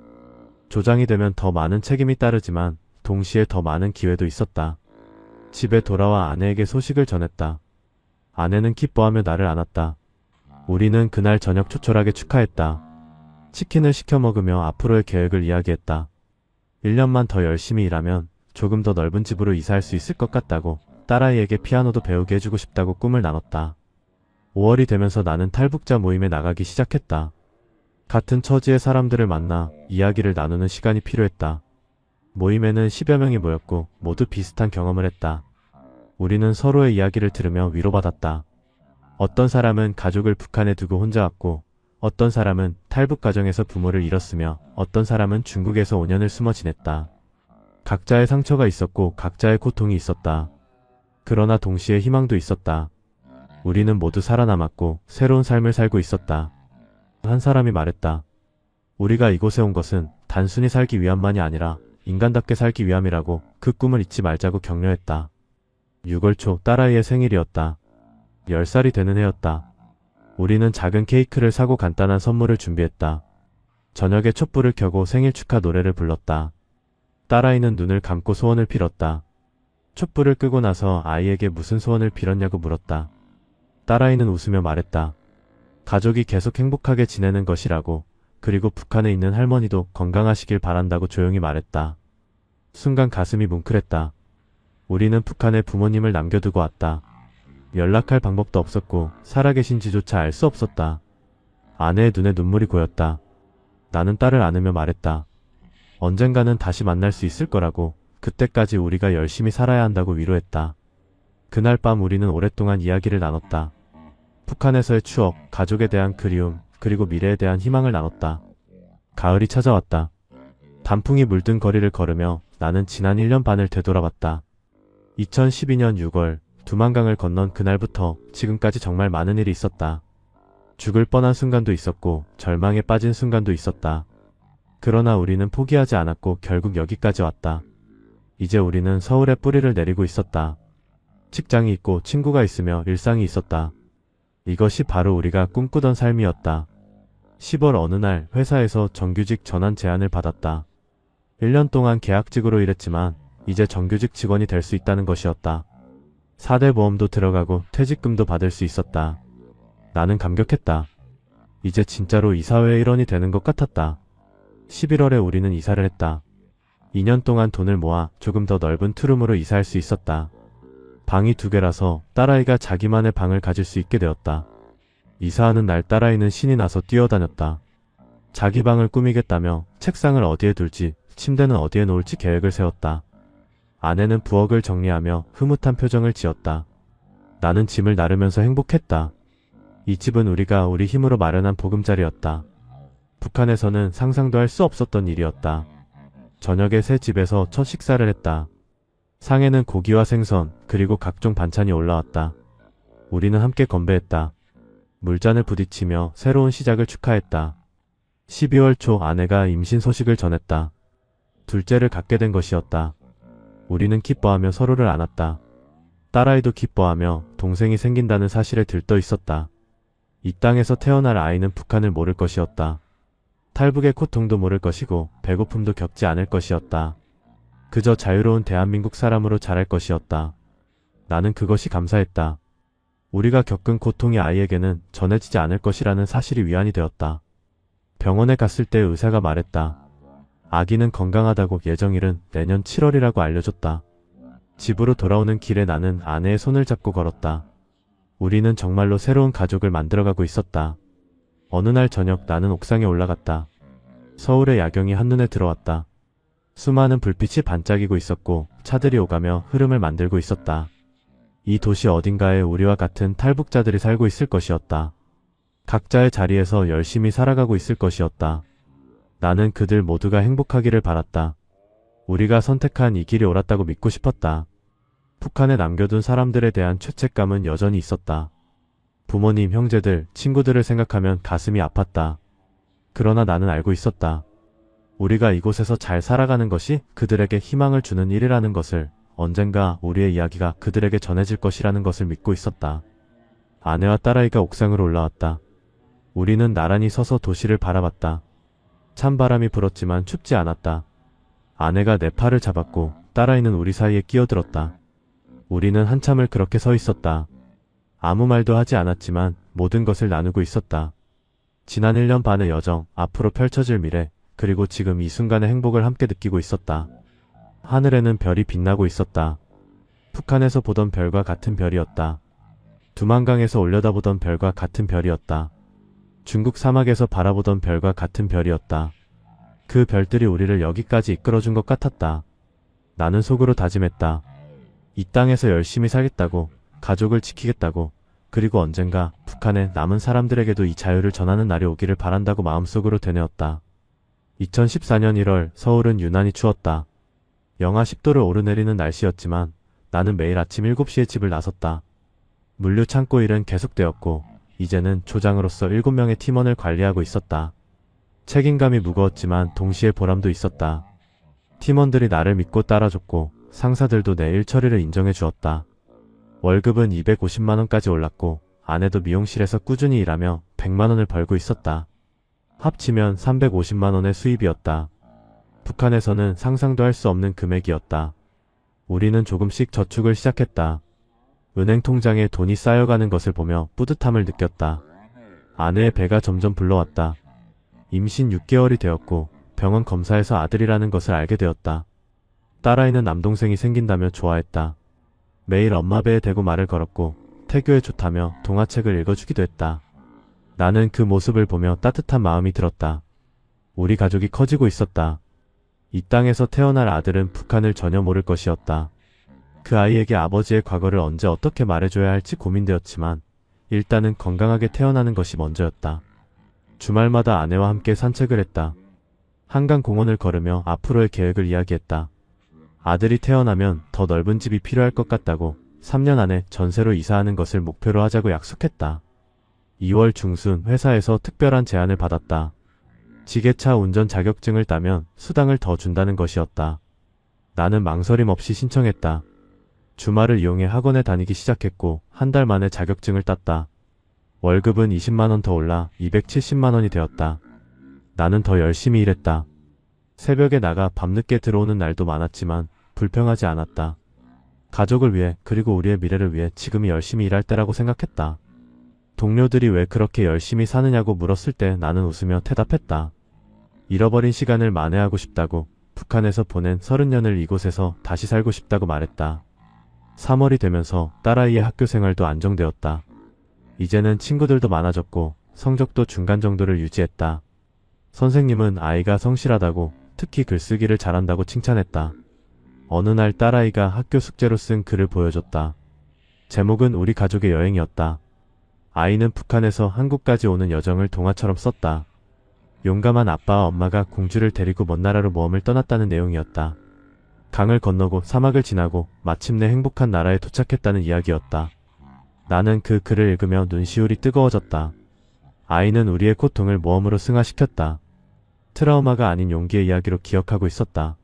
조장이 되면 더 많은 책임이 따르지만 동시에 더 많은 기회도 있었다. 집에 돌아와 아내에게 소식을 전했다. 아내는 기뻐하며 나를 안았다. 우리는 그날 저녁 초촐하게 축하했다. 치킨을 시켜 먹으며 앞으로의 계획을 이야기했다. 1년만 더 열심히 일하면 조금 더 넓은 집으로 이사할 수 있을 것 같다고, 딸아이에게 피아노도 배우게 해주고 싶다고 꿈을 나눴다. 5월이 되면서 나는 탈북자 모임에 나가기 시작했다. 같은 처지의 사람들을 만나 이야기를 나누는 시간이 필요했다. 모임에는 10여 명이 모였고 모두 비슷한 경험을 했다. 우리는 서로의 이야기를 들으며 위로받았다. 어떤 사람은 가족을 북한에 두고 혼자 왔고, 어떤 사람은 탈북 과정에서 부모를 잃었으며, 어떤 사람은 중국에서 5년을 숨어 지냈다. 각자의 상처가 있었고 각자의 고통이 있었다. 그러나 동시에 희망도 있었다. 우리는 모두 살아남았고 새로운 삶을 살고 있었다. 한 사람이 말했다. 우리가 이곳에 온 것은 단순히 살기 위함만이 아니라 인간답게 살기 위함이라고, 그 꿈을 잊지 말자고 격려했다. 6월 초 딸아이의 생일이었다. 10살이 되는 해였다. 우리는 작은 케이크를 사고 간단한 선물을 준비했다. 저녁에 촛불을 켜고 생일 축하 노래를 불렀다. 딸아이는 눈을 감고 소원을 빌었다. 촛불을 끄고 나서 아이에게 무슨 소원을 빌었냐고 물었다. 딸아이는 웃으며 말했다. 가족이 계속 행복하게 지내는 것이라고, 그리고 북한에 있는 할머니도 건강하시길 바란다고 조용히 말했다. 순간 가슴이 뭉클했다. 우리는 북한에 부모님을 남겨두고 왔다. 연락할 방법도 없었고 살아계신지조차 알 수 없었다. 아내의 눈에 눈물이 고였다. 나는 딸을 안으며 말했다. 언젠가는 다시 만날 수 있을 거라고, 그때까지 우리가 열심히 살아야 한다고 위로했다. 그날 밤 우리는 오랫동안 이야기를 나눴다. 북한에서의 추억, 가족에 대한 그리움, 그리고 미래에 대한 희망을 나눴다. 가을이 찾아왔다. 단풍이 물든 거리를 걸으며 나는 지난 1년 반을 되돌아봤다. 2012년 6월 두만강을 건넌 그날부터 지금까지 정말 많은 일이 있었다. 죽을 뻔한 순간도 있었고 절망에 빠진 순간도 있었다. 그러나 우리는 포기하지 않았고 결국 여기까지 왔다. 이제 우리는 서울에 뿌리를 내리고 있었다. 직장이 있고 친구가 있으며 일상이 있었다. 이것이 바로 우리가 꿈꾸던 삶이었다. 10월 어느 날 회사에서 정규직 전환 제안을 받았다. 1년 동안 계약직으로 일했지만 이제 정규직 직원이 될 수 있다는 것이었다. 4대 보험도 들어가고 퇴직금도 받을 수 있었다. 나는 감격했다. 이제 진짜로 이사회의 일원이 되는 것 같았다. 11월에 우리는 이사를 했다. 2년 동안 돈을 모아 조금 더 넓은 투룸으로 이사할 수 있었다. 방이 2개라서 딸아이가 자기만의 방을 가질 수 있게 되었다. 이사하는 날 딸아이는 신이 나서 뛰어다녔다. 자기 방을 꾸미겠다며 책상을 어디에 둘지 침대는 어디에 놓을지 계획을 세웠다. 아내는 부엌을 정리하며 흐뭇한 표정을 지었다. 나는 짐을 나르면서 행복했다. 이 집은 우리가 우리 힘으로 마련한 보금자리였다. 북한에서는 상상도 할 수 없었던 일이었다. 저녁에 새 집에서 첫 식사를 했다. 상에는 고기와 생선 그리고 각종 반찬이 올라왔다. 우리는 함께 건배했다. 물잔을 부딪히며 새로운 시작을 축하했다. 12월 초 아내가 임신 소식을 전했다. 둘째를 갖게 된 것이었다. 우리는 기뻐하며 서로를 안았다. 딸아이도 기뻐하며 동생이 생긴다는 사실에 들떠 있었다. 이 땅에서 태어날 아이는 북한을 모를 것이었다. 탈북의 고통도 모를 것이고 배고픔도 겪지 않을 것이었다. 그저 자유로운 대한민국 사람으로 자랄 것이었다. 나는 그것이 감사했다. 우리가 겪은 고통이 아이에게는 전해지지 않을 것이라는 사실이 위안이 되었다. 병원에 갔을 때 의사가 말했다. 아기는 건강하다고 예정일은 내년 7월이라고 알려줬다. 집으로 돌아오는 길에 나는 아내의 손을 잡고 걸었다. 우리는 정말로 새로운 가족을 만들어가고 있었다. 어느 날 저녁 나는 옥상에 올라갔다. 서울의 야경이 한눈에 들어왔다. 수많은 불빛이 반짝이고 있었고 차들이 오가며 흐름을 만들고 있었다. 이 도시 어딘가에 우리와 같은 탈북자들이 살고 있을 것이었다. 각자의 자리에서 열심히 살아가고 있을 것이었다. 나는 그들 모두가 행복하기를 바랐다. 우리가 선택한 이 길이 옳았다고 믿고 싶었다. 북한에 남겨둔 사람들에 대한 죄책감은 여전히 있었다. 부모님, 형제들, 친구들을 생각하면 가슴이 아팠다. 그러나 나는 알고 있었다. 우리가 이곳에서 잘 살아가는 것이 그들에게 희망을 주는 일이라는 것을, 언젠가 우리의 이야기가 그들에게 전해질 것이라는 것을 믿고 있었다. 아내와 딸아이가 옥상으로 올라왔다. 우리는 나란히 서서 도시를 바라봤다. 찬바람이 불었지만 춥지 않았다. 아내가 내 팔을 잡았고 딸아이는 우리 사이에 끼어들었다. 우리는 한참을 그렇게 서 있었다. 아무 말도 하지 않았지만 모든 것을 나누고 있었다. 지난 1년 반의 여정, 앞으로 펼쳐질 미래, 그리고 지금 이 순간의 행복을 함께 느끼고 있었다. 하늘에는 별이 빛나고 있었다. 북한에서 보던 별과 같은 별이었다. 두만강에서 올려다보던 별과 같은 별이었다. 중국 사막에서 바라보던 별과 같은 별이었다. 그 별들이 우리를 여기까지 이끌어준 것 같았다. 나는 속으로 다짐했다. 이 땅에서 열심히 살겠다고, 가족을 지키겠다고, 그리고 언젠가 북한의 남은 사람들에게도 이 자유를 전하는 날이 오기를 바란다고 마음속으로 되뇌었다. 2014년 1월 서울은 유난히 추웠다. 영하 10도를 오르내리는 날씨였지만 나는 매일 아침 7시에 집을 나섰다. 물류 창고 일은 계속되었고 이제는 조장으로서 7명의 팀원을 관리하고 있었다. 책임감이 무거웠지만 동시에 보람도 있었다. 팀원들이 나를 믿고 따라줬고 상사들도 내 일 처리를 인정해 주었다. 월급은 250만원까지 올랐고 아내도 미용실에서 꾸준히 일하며 100만원을 벌고 있었다. 합치면 350만원의 수입이었다. 북한에서는 상상도 할 수 없는 금액이었다. 우리는 조금씩 저축을 시작했다. 은행 통장에 돈이 쌓여가는 것을 보며 뿌듯함을 느꼈다. 아내의 배가 점점 불러왔다. 임신 6개월이 되었고 병원 검사에서 아들이라는 것을 알게 되었다. 딸아이는 남동생이 생긴다며 좋아했다. 매일 엄마 배에 대고 말을 걸었고 태교에 좋다며 동화책을 읽어주기도 했다. 나는 그 모습을 보며 따뜻한 마음이 들었다. 우리 가족이 커지고 있었다. 이 땅에서 태어날 아들은 북한을 전혀 모를 것이었다. 그 아이에게 아버지의 과거를 언제 어떻게 말해줘야 할지 고민되었지만 일단은 건강하게 태어나는 것이 먼저였다. 주말마다 아내와 함께 산책을 했다. 한강 공원을 걸으며 앞으로의 계획을 이야기했다. 아들이 태어나면 더 넓은 집이 필요할 것 같다고 3년 안에 전세로 이사하는 것을 목표로 하자고 약속했다. 2월 중순 회사에서 특별한 제안을 받았다. 지게차 운전 자격증을 따면 수당을 더 준다는 것이었다. 나는 망설임 없이 신청했다. 주말을 이용해 학원에 다니기 시작했고 한 달 만에 자격증을 땄다. 월급은 20만 원 더 올라 270만 원이 되었다. 나는 더 열심히 일했다. 새벽에 나가 밤늦게 들어오는 날도 많았지만 불평하지 않았다. 가족을 위해 그리고 우리의 미래를 위해 지금이 열심히 일할 때라고 생각했다. 동료들이 왜 그렇게 열심히 사느냐고 물었을 때 나는 웃으며 대답했다. 잃어버린 시간을 만회하고 싶다고, 북한에서 보낸 30년을 이곳에서 다시 살고 싶다고 말했다. 3월이 되면서 딸아이의 학교 생활도 안정되었다. 이제는 친구들도 많아졌고 성적도 중간 정도를 유지했다. 선생님은 아이가 성실하다고, 특히 글쓰기를 잘한다고 칭찬했다. 어느 날 딸아이가 학교 숙제로 쓴 글을 보여줬다. 제목은 우리 가족의 여행이었다. 아이는 북한에서 한국까지 오는 여정을 동화처럼 썼다. 용감한 아빠와 엄마가 공주를 데리고 먼 나라로 모험을 떠났다는 내용이었다. 강을 건너고 사막을 지나고 마침내 행복한 나라에 도착했다는 이야기였다. 나는 그 글을 읽으며 눈시울이 뜨거워졌다. 아이는 우리의 고통을 모험으로 승화시켰다. 트라우마가 아닌 용기의 이야기로 기억하고 있었다.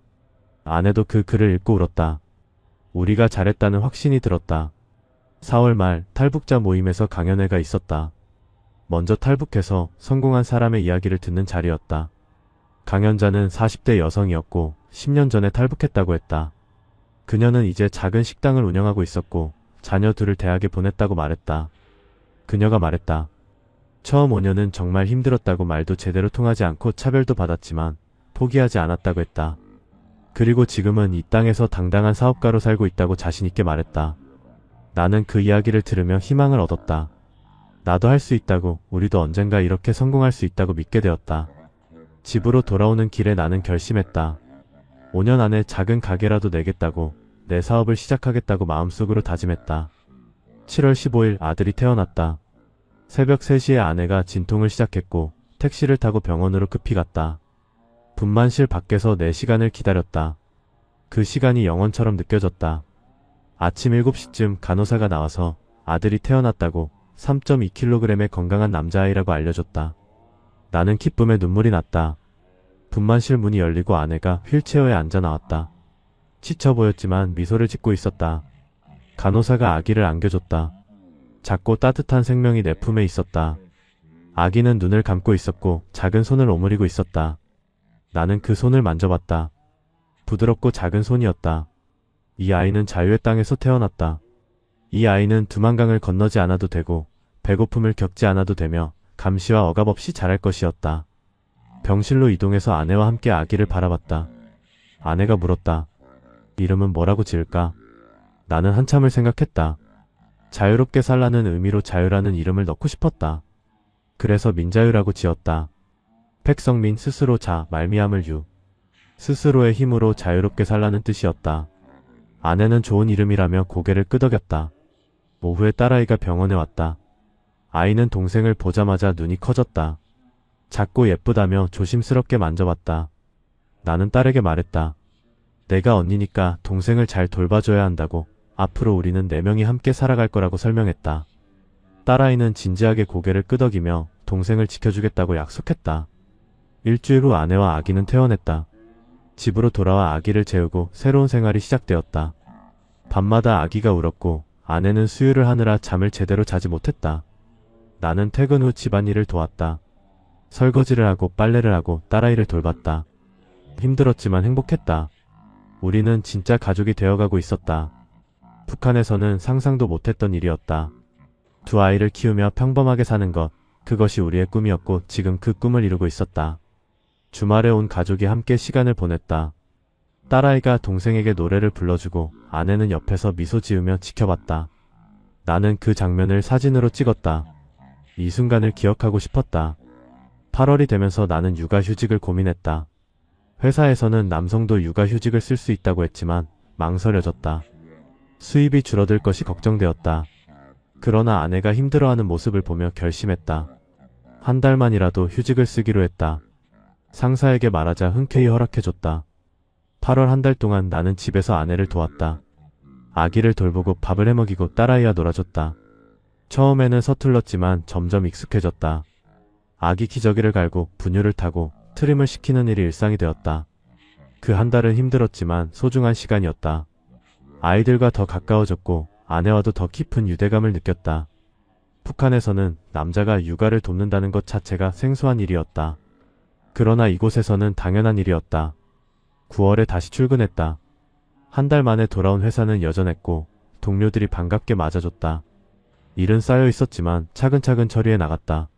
아내도 그 글을 읽고 울었다. 우리가 잘했다는 확신이 들었다. 4월 말 탈북자 모임에서 강연회가 있었다. 먼저 탈북해서 성공한 사람의 이야기를 듣는 자리였다. 강연자는 40대 여성이었고 10년 전에 탈북했다고 했다. 그녀는 이제 작은 식당을 운영하고 있었고 자녀 둘을 대학에 보냈다고 말했다. 그녀가 말했다. 처음 5년은 정말 힘들었다고, 말도 제대로 통하지 않고 차별도 받았지만 포기하지 않았다고 했다. 그리고 지금은 이 땅에서 당당한 사업가로 살고 있다고 자신있게 말했다. 나는 그 이야기를 들으며 희망을 얻었다. 나도 할 수 있다고, 우리도 언젠가 이렇게 성공할 수 있다고 믿게 되었다. 집으로 돌아오는 길에 나는 결심했다. 5년 안에 작은 가게라도 내겠다고, 내 사업을 시작하겠다고 마음속으로 다짐했다. 7월 15일 아들이 태어났다. 새벽 3시에 아내가 진통을 시작했고 택시를 타고 병원으로 급히 갔다. 분만실 밖에서 4시간을 기다렸다. 그 시간이 영원처럼 느껴졌다. 아침 7시쯤 간호사가 나와서 아들이 태어났다고, 3.2kg의 건강한 남자아이라고 알려줬다. 나는 기쁨에 눈물이 났다. 분만실 문이 열리고 아내가 휠체어에 앉아 나왔다. 지쳐 보였지만 미소를 짓고 있었다. 간호사가 아기를 안겨줬다. 작고 따뜻한 생명이 내 품에 있었다. 아기는 눈을 감고 있었고 작은 손을 오므리고 있었다. 나는 그 손을 만져봤다. 부드럽고 작은 손이었다. 이 아이는 자유의 땅에서 태어났다. 이 아이는 두만강을 건너지 않아도 되고 배고픔을 겪지 않아도 되며 감시와 억압 없이 자랄 것이었다. 병실로 이동해서 아내와 함께 아기를 바라봤다. 아내가 물었다. 이름은 뭐라고 지을까? 나는 한참을 생각했다. 자유롭게 살라는 의미로 자유라는 이름을 넣고 싶었다. 그래서 민자유라고 지었다. 백성민 스스로 자 말미암을 유. 스스로의 힘으로 자유롭게 살라는 뜻이었다. 아내는 좋은 이름이라며 고개를 끄덕였다. 오후에 딸아이가 병원에 왔다. 아이는 동생을 보자마자 눈이 커졌다. 작고 예쁘다며 조심스럽게 만져봤다. 나는 딸에게 말했다. 내가 언니니까 동생을 잘 돌봐줘야 한다고, 앞으로 우리는 4명이 함께 살아갈 거라고 설명했다. 딸아이는 진지하게 고개를 끄덕이며 동생을 지켜주겠다고 약속했다. 일주일 후 아내와 아기는 퇴원했다. 집으로 돌아와 아기를 재우고 새로운 생활이 시작되었다. 밤마다 아기가 울었고 아내는 수유를 하느라 잠을 제대로 자지 못했다. 나는 퇴근 후 집안일을 도왔다. 설거지를 하고 빨래를 하고 딸아이를 돌봤다. 힘들었지만 행복했다. 우리는 진짜 가족이 되어가고 있었다. 북한에서는 상상도 못했던 일이었다. 두 아이를 키우며 평범하게 사는 것, 그것이 우리의 꿈이었고 지금 그 꿈을 이루고 있었다. 주말에 온 가족이 함께 시간을 보냈다. 딸아이가 동생에게 노래를 불러주고 아내는 옆에서 미소 지으며 지켜봤다. 나는 그 장면을 사진으로 찍었다. 이 순간을 기억하고 싶었다. 8월이 되면서 나는 육아휴직을 고민했다. 회사에서는 남성도 육아휴직을 쓸 수 있다고 했지만 망설여졌다. 수입이 줄어들 것이 걱정되었다. 그러나 아내가 힘들어하는 모습을 보며 결심했다. 한 달만이라도 휴직을 쓰기로 했다. 상사에게 말하자 흔쾌히 허락해줬다. 8월 한 달 동안 나는 집에서 아내를 도왔다. 아기를 돌보고 밥을 해먹이고 딸아이와 놀아줬다. 처음에는 서툴렀지만 점점 익숙해졌다. 아기 기저귀를 갈고 분유를 타고 트림을 시키는 일이 일상이 되었다. 그 한 달은 힘들었지만 소중한 시간이었다. 아이들과 더 가까워졌고 아내와도 더 깊은 유대감을 느꼈다. 북한에서는 남자가 육아를 돕는다는 것 자체가 생소한 일이었다. 그러나 이곳에서는 당연한 일이었다. 9월에 다시 출근했다. 한 달 만에 돌아온 회사는 여전했고 동료들이 반갑게 맞아줬다. 일은 쌓여 있었지만 차근차근 처리해 나갔다.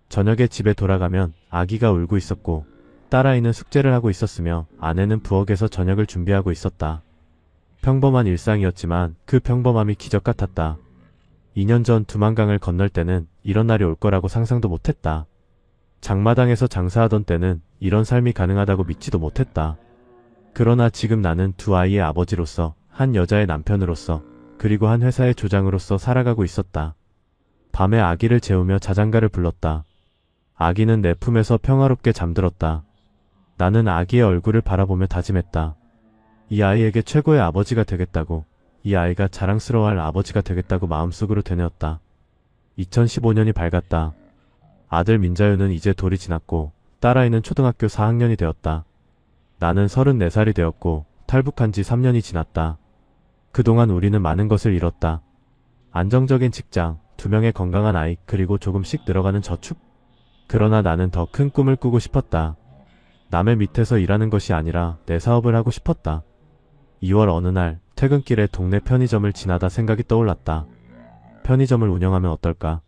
저녁에 집에 돌아가면 아기가 울고 있었고 딸아이는 숙제를 하고 있었으며 아내는 부엌에서 저녁을 준비하고 있었다. 평범한 일상이었지만 그 평범함이 기적 같았다. 2년 전 두만강을 건널 때는 이런 날이 올 거라고 상상도 못했다. 장마당에서 장사하던 때는 이런 삶이 가능하다고 믿지도 못했다. 그러나 지금 나는 두 아이의 아버지로서, 한 여자의 남편으로서, 그리고 한 회사의 조장으로서 살아가고 있었다. 밤에 아기를 재우며 자장가를 불렀다. 아기는 내 품에서 평화롭게 잠들었다. 나는 아기의 얼굴을 바라보며 다짐했다. 이 아이에게 최고의 아버지가 되겠다고, 이 아이가 자랑스러워할 아버지가 되겠다고 마음속으로 되뇌었다. 2015년이 밝았다. 아들 민자유는 이제 돌이 지났고 딸아이는 초등학교 4학년이 되었다. 나는 34살이 되었고 탈북한 지 3년이 지났다. 그동안 우리는 많은 것을 잃었다. 안정적인 직장, 2명의 건강한 아이, 그리고 조금씩 늘어가는 저축. 그러나 나는 더 큰 꿈을 꾸고 싶었다. 남의 밑에서 일하는 것이 아니라 내 사업을 하고 싶었다. 2월 어느 날 퇴근길에 동네 편의점을 지나다 생각이 떠올랐다. 편의점을 운영하면 어떨까?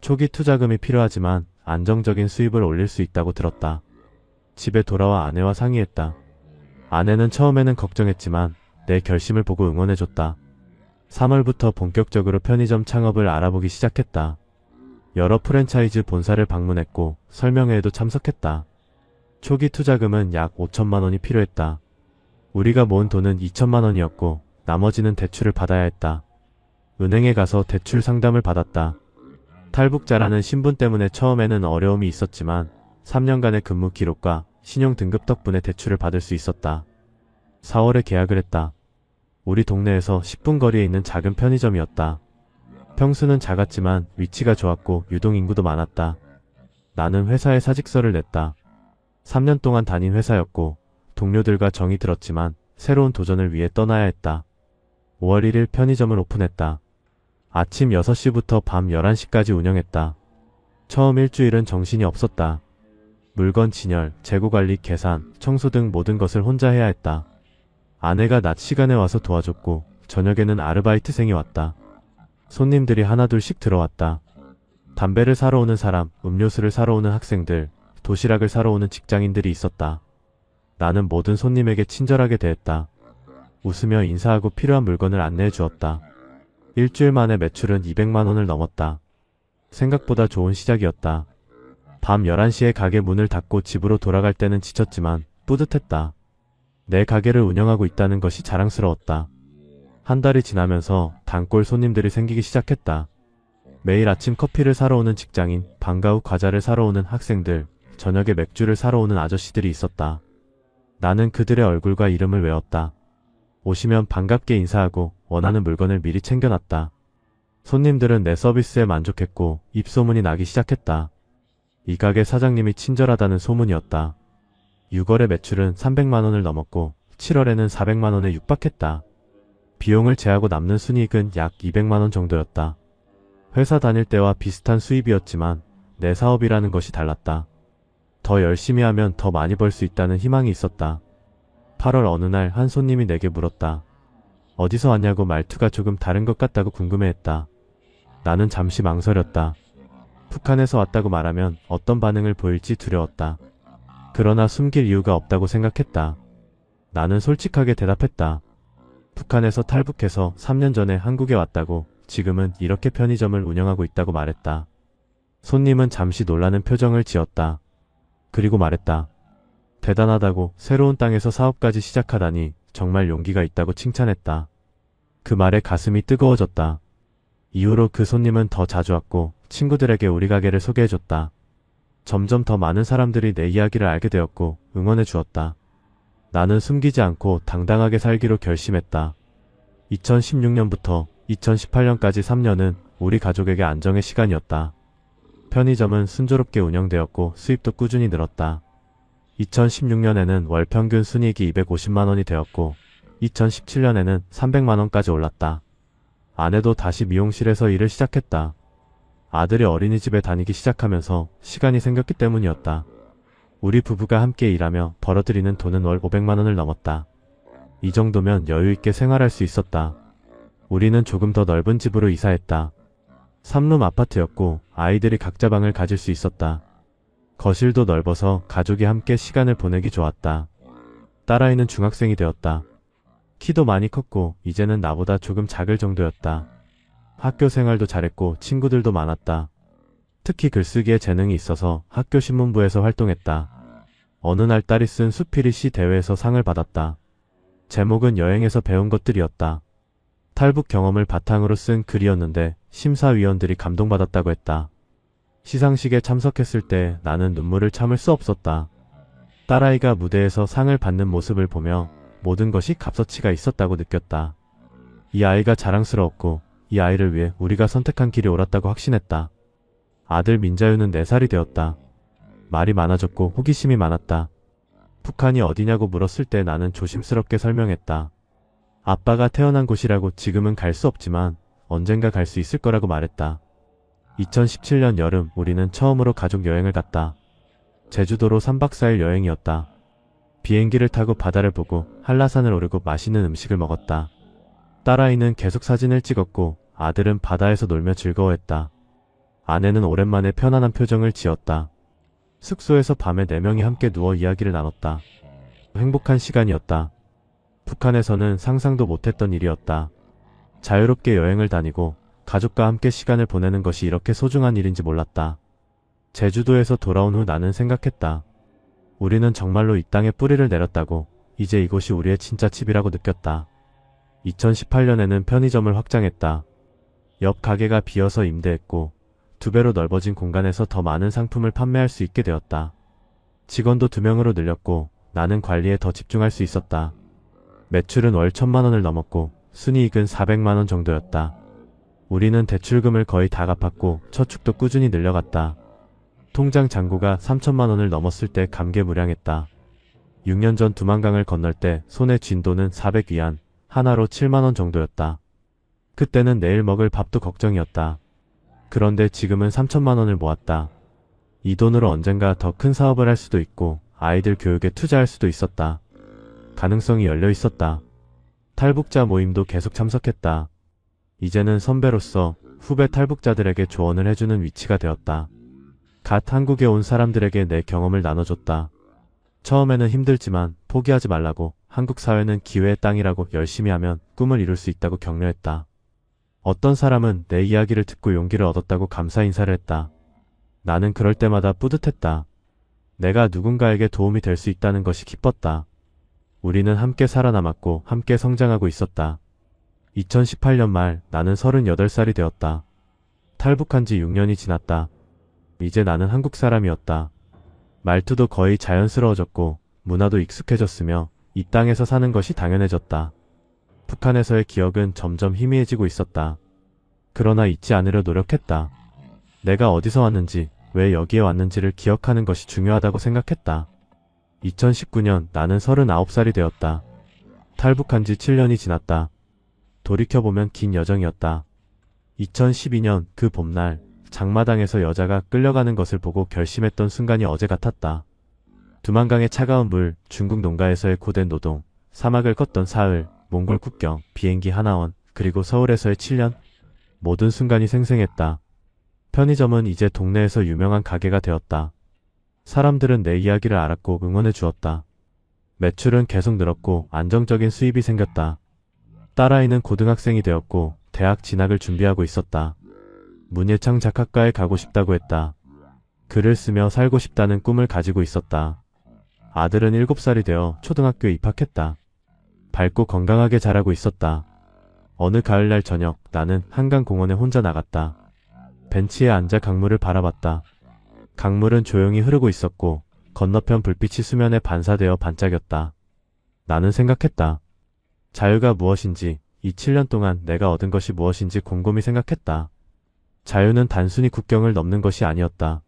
초기 투자금이 필요하지만 안정적인 수입을 올릴 수 있다고 들었다. 집에 돌아와 아내와 상의했다. 아내는 처음에는 걱정했지만 내 결심을 보고 응원해줬다. 3월부터 본격적으로 편의점 창업을 알아보기 시작했다. 여러 프랜차이즈 본사를 방문했고 설명회에도 참석했다. 초기 투자금은 약 5천만 원이 필요했다. 우리가 모은 돈은 2천만 원이었고 나머지는 대출을 받아야 했다. 은행에 가서 대출 상담을 받았다. 탈북자라는 신분 때문에 처음에는 어려움이 있었지만 3년간의 근무 기록과 신용 등급 덕분에 대출을 받을 수 있었다. 4월에 계약을 했다. 우리 동네에서 10분 거리에 있는 작은 편의점이었다. 평수는 작았지만 위치가 좋았고 유동인구도 많았다. 나는 회사에 사직서를 냈다. 3년 동안 다닌 회사였고 동료들과 정이 들었지만 새로운 도전을 위해 떠나야 했다. 5월 1일 편의점을 오픈했다. 아침 6시부터 밤 11시까지 운영했다. 처음 일주일은 정신이 없었다. 물건 진열, 재고관리, 계산, 청소 등 모든 것을 혼자 해야 했다. 아내가 낮 시간에 와서 도와줬고 저녁에는 아르바이트생이 왔다. 손님들이 하나둘씩 들어왔다. 담배를 사러 오는 사람, 음료수를 사러 오는 학생들, 도시락을 사러 오는 직장인들이 있었다. 나는 모든 손님에게 친절하게 대했다. 웃으며 인사하고 필요한 물건을 안내해 주었다. 일주일 만에 매출은 200만 원을 넘었다. 생각보다 좋은 시작이었다. 밤 11시에 가게 문을 닫고 집으로 돌아갈 때는 지쳤지만 뿌듯했다. 내 가게를 운영하고 있다는 것이 자랑스러웠다. 한 달이 지나면서 단골 손님들이 생기기 시작했다. 매일 아침 커피를 사러 오는 직장인, 방과 후 과자를 사러 오는 학생들, 저녁에 맥주를 사러 오는 아저씨들이 있었다. 나는 그들의 얼굴과 이름을 외웠다. 오시면 반갑게 인사하고 원하는 물건을 미리 챙겨놨다. 손님들은 내 서비스에 만족했고 입소문이 나기 시작했다. 이 가게 사장님이 친절하다는 소문이었다. 6월의 매출은 300만 원을 넘었고 7월에는 400만 원에 육박했다. 비용을 제하고 남는 순이익은 약 200만 원 정도였다. 회사 다닐 때와 비슷한 수입이었지만 내 사업이라는 것이 달랐다. 더 열심히 하면 더 많이 벌 수 있다는 희망이 있었다. 8월 어느 날 한 손님이 내게 물었다. 어디서 왔냐고 말투가 조금 다른 것 같다고 궁금해했다. 나는 잠시 망설였다. 북한에서 왔다고 말하면 어떤 반응을 보일지 두려웠다. 그러나 숨길 이유가 없다고 생각했다. 나는 솔직하게 대답했다. 북한에서 탈북해서 3년 전에 한국에 왔다고, 지금은 이렇게 편의점을 운영하고 있다고 말했다. 손님은 잠시 놀라는 표정을 지었다. 그리고 말했다. 대단하다고, 새로운 땅에서 사업까지 시작하다니 정말 용기가 있다고 칭찬했다. 그 말에 가슴이 뜨거워졌다. 이후로 그 손님은 더 자주 왔고 친구들에게 우리 가게를 소개해줬다. 점점 더 많은 사람들이 내 이야기를 알게 되었고 응원해 주었다. 나는 숨기지 않고 당당하게 살기로 결심했다. 2016년부터 2018년까지 3년은 우리 가족에게 안정의 시간이었다. 편의점은 순조롭게 운영되었고 수입도 꾸준히 늘었다. 2016년에는 월 평균 순이익이 250만 원이 되었고 2017년에는 300만 원까지 올랐다. 아내도 다시 미용실에서 일을 시작했다. 아들이 어린이집에 다니기 시작하면서 시간이 생겼기 때문이었다. 우리 부부가 함께 일하며 벌어들이는 돈은 월 500만 원을 넘었다. 이 정도면 여유있게 생활할 수 있었다. 우리는 조금 더 넓은 집으로 이사했다. 3룸 아파트였고 아이들이 각자 방을 가질 수 있었다. 거실도 넓어서 가족이 함께 시간을 보내기 좋았다. 딸아이는 중학생이 되었다. 키도 많이 컸고 이제는 나보다 조금 작을 정도였다. 학교 생활도 잘했고 친구들도 많았다. 특히 글쓰기에 재능이 있어서 학교 신문부에서 활동했다. 어느 날 딸이 쓴 수필이 시 대회에서 상을 받았다. 제목은 여행에서 배운 것들이었다. 탈북 경험을 바탕으로 쓴 글이었는데 심사위원들이 감동받았다고 했다. 시상식에 참석했을 때 나는 눈물을 참을 수 없었다. 딸아이가 무대에서 상을 받는 모습을 보며 모든 것이 값어치가 있었다고 느꼈다. 이 아이가 자랑스러웠고 이 아이를 위해 우리가 선택한 길이 옳았다고 확신했다. 아들 민자유는 4살이 되었다. 말이 많아졌고 호기심이 많았다. 북한이 어디냐고 물었을 때 나는 조심스럽게 설명했다. 아빠가 태어난 곳이라고 지금은 갈 수 없지만 언젠가 갈 수 있을 거라고 말했다. 2017년 여름 우리는 처음으로 가족 여행을 갔다. 제주도로 3박 4일 여행이었다. 비행기를 타고 바다를 보고 한라산을 오르고 맛있는 음식을 먹었다. 딸아이는 계속 사진을 찍었고 아들은 바다에서 놀며 즐거워했다. 아내는 오랜만에 편안한 표정을 지었다. 숙소에서 밤에 4명이 함께 누워 이야기를 나눴다. 행복한 시간이었다. 북한에서는 상상도 못했던 일이었다. 자유롭게 여행을 다니고 가족과 함께 시간을 보내는 것이 이렇게 소중한 일인지 몰랐다. 제주도에서 돌아온 후 나는 생각했다. 우리는 정말로 이 땅에 뿌리를 내렸다고, 이제 이곳이 우리의 진짜 집이라고 느꼈다. 2018년에는 편의점을 확장했다. 옆 가게가 비어서 임대했고 2배로 넓어진 공간에서 더 많은 상품을 판매할 수 있게 되었다. 직원도 2명으로 늘렸고 나는 관리에 더 집중할 수 있었다. 매출은 월 1000만 원을 넘었고 순이익은 400만 원 정도였다. 우리는 대출금을 거의 다 갚았고 저축도 꾸준히 늘려갔다. 통장 잔고가 3천만 원을 넘었을 때 감개무량했다. 6년 전 두만강을 건널 때 손에 쥔 돈은 400위안, 하나로 7만 원 정도였다. 그때는 내일 먹을 밥도 걱정이었다. 그런데 지금은 3천만 원을 모았다. 이 돈으로 언젠가 더 큰 사업을 할 수도 있고 아이들 교육에 투자할 수도 있었다. 가능성이 열려 있었다. 탈북자 모임도 계속 참석했다. 이제는 선배로서 후배 탈북자들에게 조언을 해주는 위치가 되었다. 갓 한국에 온 사람들에게 내 경험을 나눠줬다. 처음에는 힘들지만 포기하지 말라고, 한국 사회는 기회의 땅이라고, 열심히 하면 꿈을 이룰 수 있다고 격려했다. 어떤 사람은 내 이야기를 듣고 용기를 얻었다고 감사 인사를 했다. 나는 그럴 때마다 뿌듯했다. 내가 누군가에게 도움이 될 수 있다는 것이 기뻤다. 우리는 함께 살아남았고 함께 성장하고 있었다. 2018년 말 나는 38살이 되었다. 탈북한 지 6년이 지났다. 이제 나는 한국 사람이었다. 말투도 거의 자연스러워졌고 문화도 익숙해졌으며 이 땅에서 사는 것이 당연해졌다. 북한에서의 기억은 점점 희미해지고 있었다. 그러나 잊지 않으려 노력했다. 내가 어디서 왔는지, 왜 여기에 왔는지를 기억하는 것이 중요하다고 생각했다. 2019년 나는 39살이 되었다. 탈북한 지 7년이 지났다. 돌이켜보면 긴 여정이었다. 2012년 그 봄날 장마당에서 여자가 끌려가는 것을 보고 결심했던 순간이 어제 같았다. 두만강의 차가운 물, 중국 농가에서의 고된 노동, 사막을 걷던 사흘, 몽골 국경, 비행기 하나원, 그리고 서울에서의 7년. 모든 순간이 생생했다. 편의점은 이제 동네에서 유명한 가게가 되었다. 사람들은 내 이야기를 알았고 응원해 주었다. 매출은 계속 늘었고 안정적인 수입이 생겼다. 딸아이는 고등학생이 되었고 대학 진학을 준비하고 있었다. 문예창 작학과에 가고 싶다고 했다. 글을 쓰며 살고 싶다는 꿈을 가지고 있었다. 아들은 7살이 되어 초등학교에 입학했다. 밝고 건강하게 자라고 있었다. 어느 가을날 저녁 나는 한강공원에 혼자 나갔다. 벤치에 앉아 강물을 바라봤다. 강물은 조용히 흐르고 있었고 건너편 불빛이 수면에 반사되어 반짝였다. 나는 생각했다. 자유가 무엇인지, 이 7년 동안 내가 얻은 것이 무엇인지 곰곰이 생각했다. 자유는 단순히 국경을 넘는 것이 아니었다.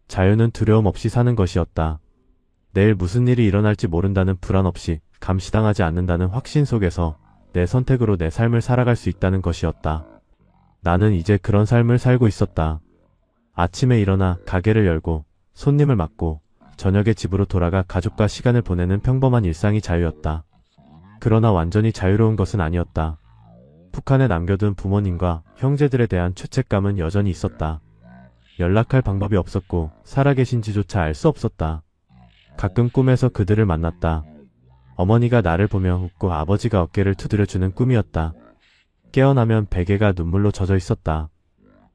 자유는 두려움 없이 사는 것이었다. 내일 무슨 일이 일어날지 모른다는 불안 없이 감시당하지 않는다는 확신 속에서 내 선택으로 내 삶을 살아갈 수 있다는 것이었다. 나는 이제 그런 삶을 살고 있었다. 아침에 일어나 가게를 열고 손님을 맞고 저녁에 집으로 돌아가 가족과 시간을 보내는 평범한 일상이 자유였다. 그러나 완전히 자유로운 것은 아니었다. 북한에 남겨둔 부모님과 형제들에 대한 죄책감은 여전히 있었다. 연락할 방법이 없었고 살아계신지조차 알 수 없었다. 가끔 꿈에서 그들을 만났다. 어머니가 나를 보며 웃고 아버지가 어깨를 두드려주는 꿈이었다. 깨어나면 베개가 눈물로 젖어 있었다.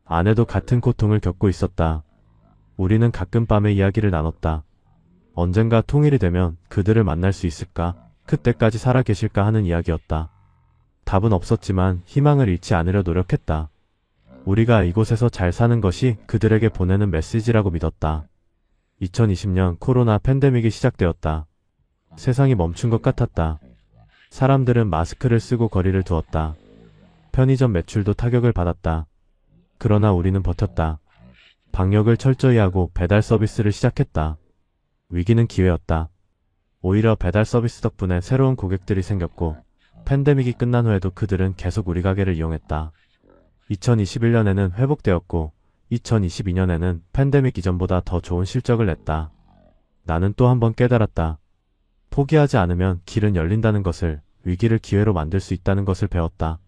아내도 같은 고통을 겪고 있었다. 우리는 가끔 밤에 이야기를 나눴다. 언젠가 통일이 되면 그들을 만날 수 있을까? 그때까지 살아 계실까 하는 이야기였다. 답은 없었지만 희망을 잃지 않으려 노력했다. 우리가 이곳에서 잘 사는 것이 그들에게 보내는 메시지라고 믿었다. 2020년 코로나 팬데믹이 시작되었다. 세상이 멈춘 것 같았다. 사람들은 마스크를 쓰고 거리를 두었다. 편의점 매출도 타격을 받았다. 그러나 우리는 버텼다. 방역을 철저히 하고 배달 서비스를 시작했다. 위기는 기회였다. 오히려 배달 서비스 덕분에 새로운 고객들이 생겼고 팬데믹이 끝난 후에도 그들은 계속 우리 가게를 이용했다. 2021년에는 회복되었고 2022년에는 팬데믹 이전보다 더 좋은 실적을 냈다. 나는 또 한 번 깨달았다. 포기하지 않으면 길은 열린다는 것을, 위기를 기회로 만들 수 있다는 것을 배웠다.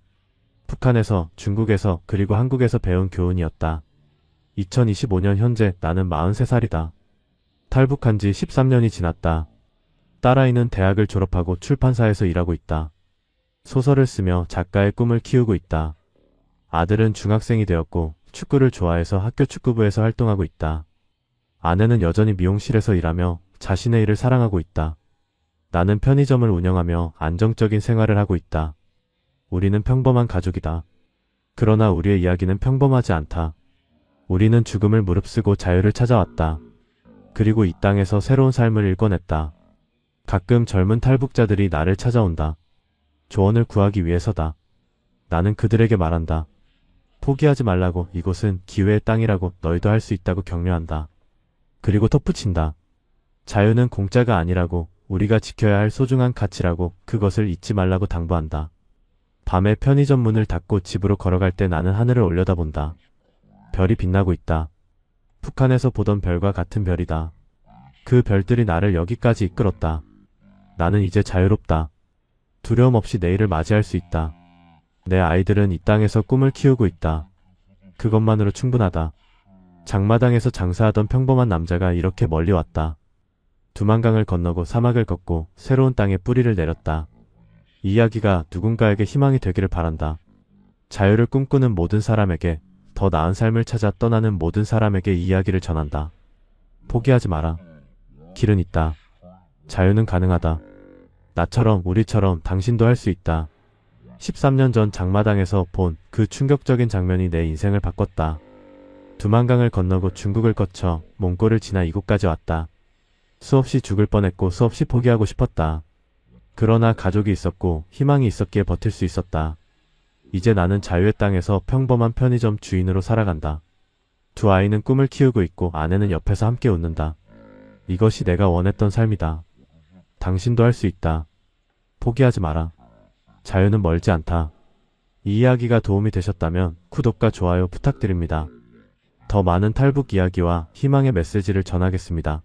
북한에서, 중국에서, 그리고 한국에서 배운 교훈이었다. 2025년 현재 나는 43살이다. 탈북한 지 13년이 지났다. 딸아이는 대학을 졸업하고 출판사에서 일하고 있다. 소설을 쓰며 작가의 꿈을 키우고 있다. 아들은 중학생이 되었고 축구를 좋아해서 학교 축구부에서 활동하고 있다. 아내는 여전히 미용실에서 일하며 자신의 일을 사랑하고 있다. 나는 편의점을 운영하며 안정적인 생활을 하고 있다. 우리는 평범한 가족이다. 그러나 우리의 이야기는 평범하지 않다. 우리는 죽음을 무릅쓰고 자유를 찾아왔다. 그리고 이 땅에서 새로운 삶을 일궈냈다. 가끔 젊은 탈북자들이 나를 찾아온다. 조언을 구하기 위해서다. 나는 그들에게 말한다. 포기하지 말라고, 이곳은 기회의 땅이라고, 너희도 할 수 있다고 격려한다. 그리고 덧붙인다. 자유는 공짜가 아니라고, 우리가 지켜야 할 소중한 가치라고, 그것을 잊지 말라고 당부한다. 밤에 편의점 문을 닫고 집으로 걸어갈 때 나는 하늘을 올려다본다. 별이 빛나고 있다. 북한에서 보던 별과 같은 별이다. 그 별들이 나를 여기까지 이끌었다. 나는 이제 자유롭다. 두려움 없이 내일을 맞이할 수 있다. 내 아이들은 이 땅에서 꿈을 키우고 있다. 그것만으로 충분하다. 장마당에서 장사하던 평범한 남자가 이렇게 멀리 왔다. 두만강을 건너고 사막을 걷고 새로운 땅에 뿌리를 내렸다. 이 이야기가 누군가에게 희망이 되기를 바란다. 자유를 꿈꾸는 모든 사람에게, 더 나은 삶을 찾아 떠나는 모든 사람에게 이 이야기를 전한다. 포기하지 마라. 길은 있다. 자유는 가능하다. 나처럼, 우리처럼 당신도 할 수 있다. 13년 전 장마당에서 본 그 충격적인 장면이 내 인생을 바꿨다. 두만강을 건너고 중국을 거쳐 몽골을 지나 이곳까지 왔다. 수없이 죽을 뻔했고 수없이 포기하고 싶었다. 그러나 가족이 있었고 희망이 있었기에 버틸 수 있었다. 이제 나는 자유의 땅에서 평범한 편의점 주인으로 살아간다. 두 아이는 꿈을 키우고 있고 아내는 옆에서 함께 웃는다. 이것이 내가 원했던 삶이다. 당신도 할 수 있다. 포기하지 마라. 자유는 멀지 않다. 이 이야기가 도움이 되셨다면 구독과 좋아요 부탁드립니다. 더 많은 탈북 이야기와 희망의 메시지를 전하겠습니다.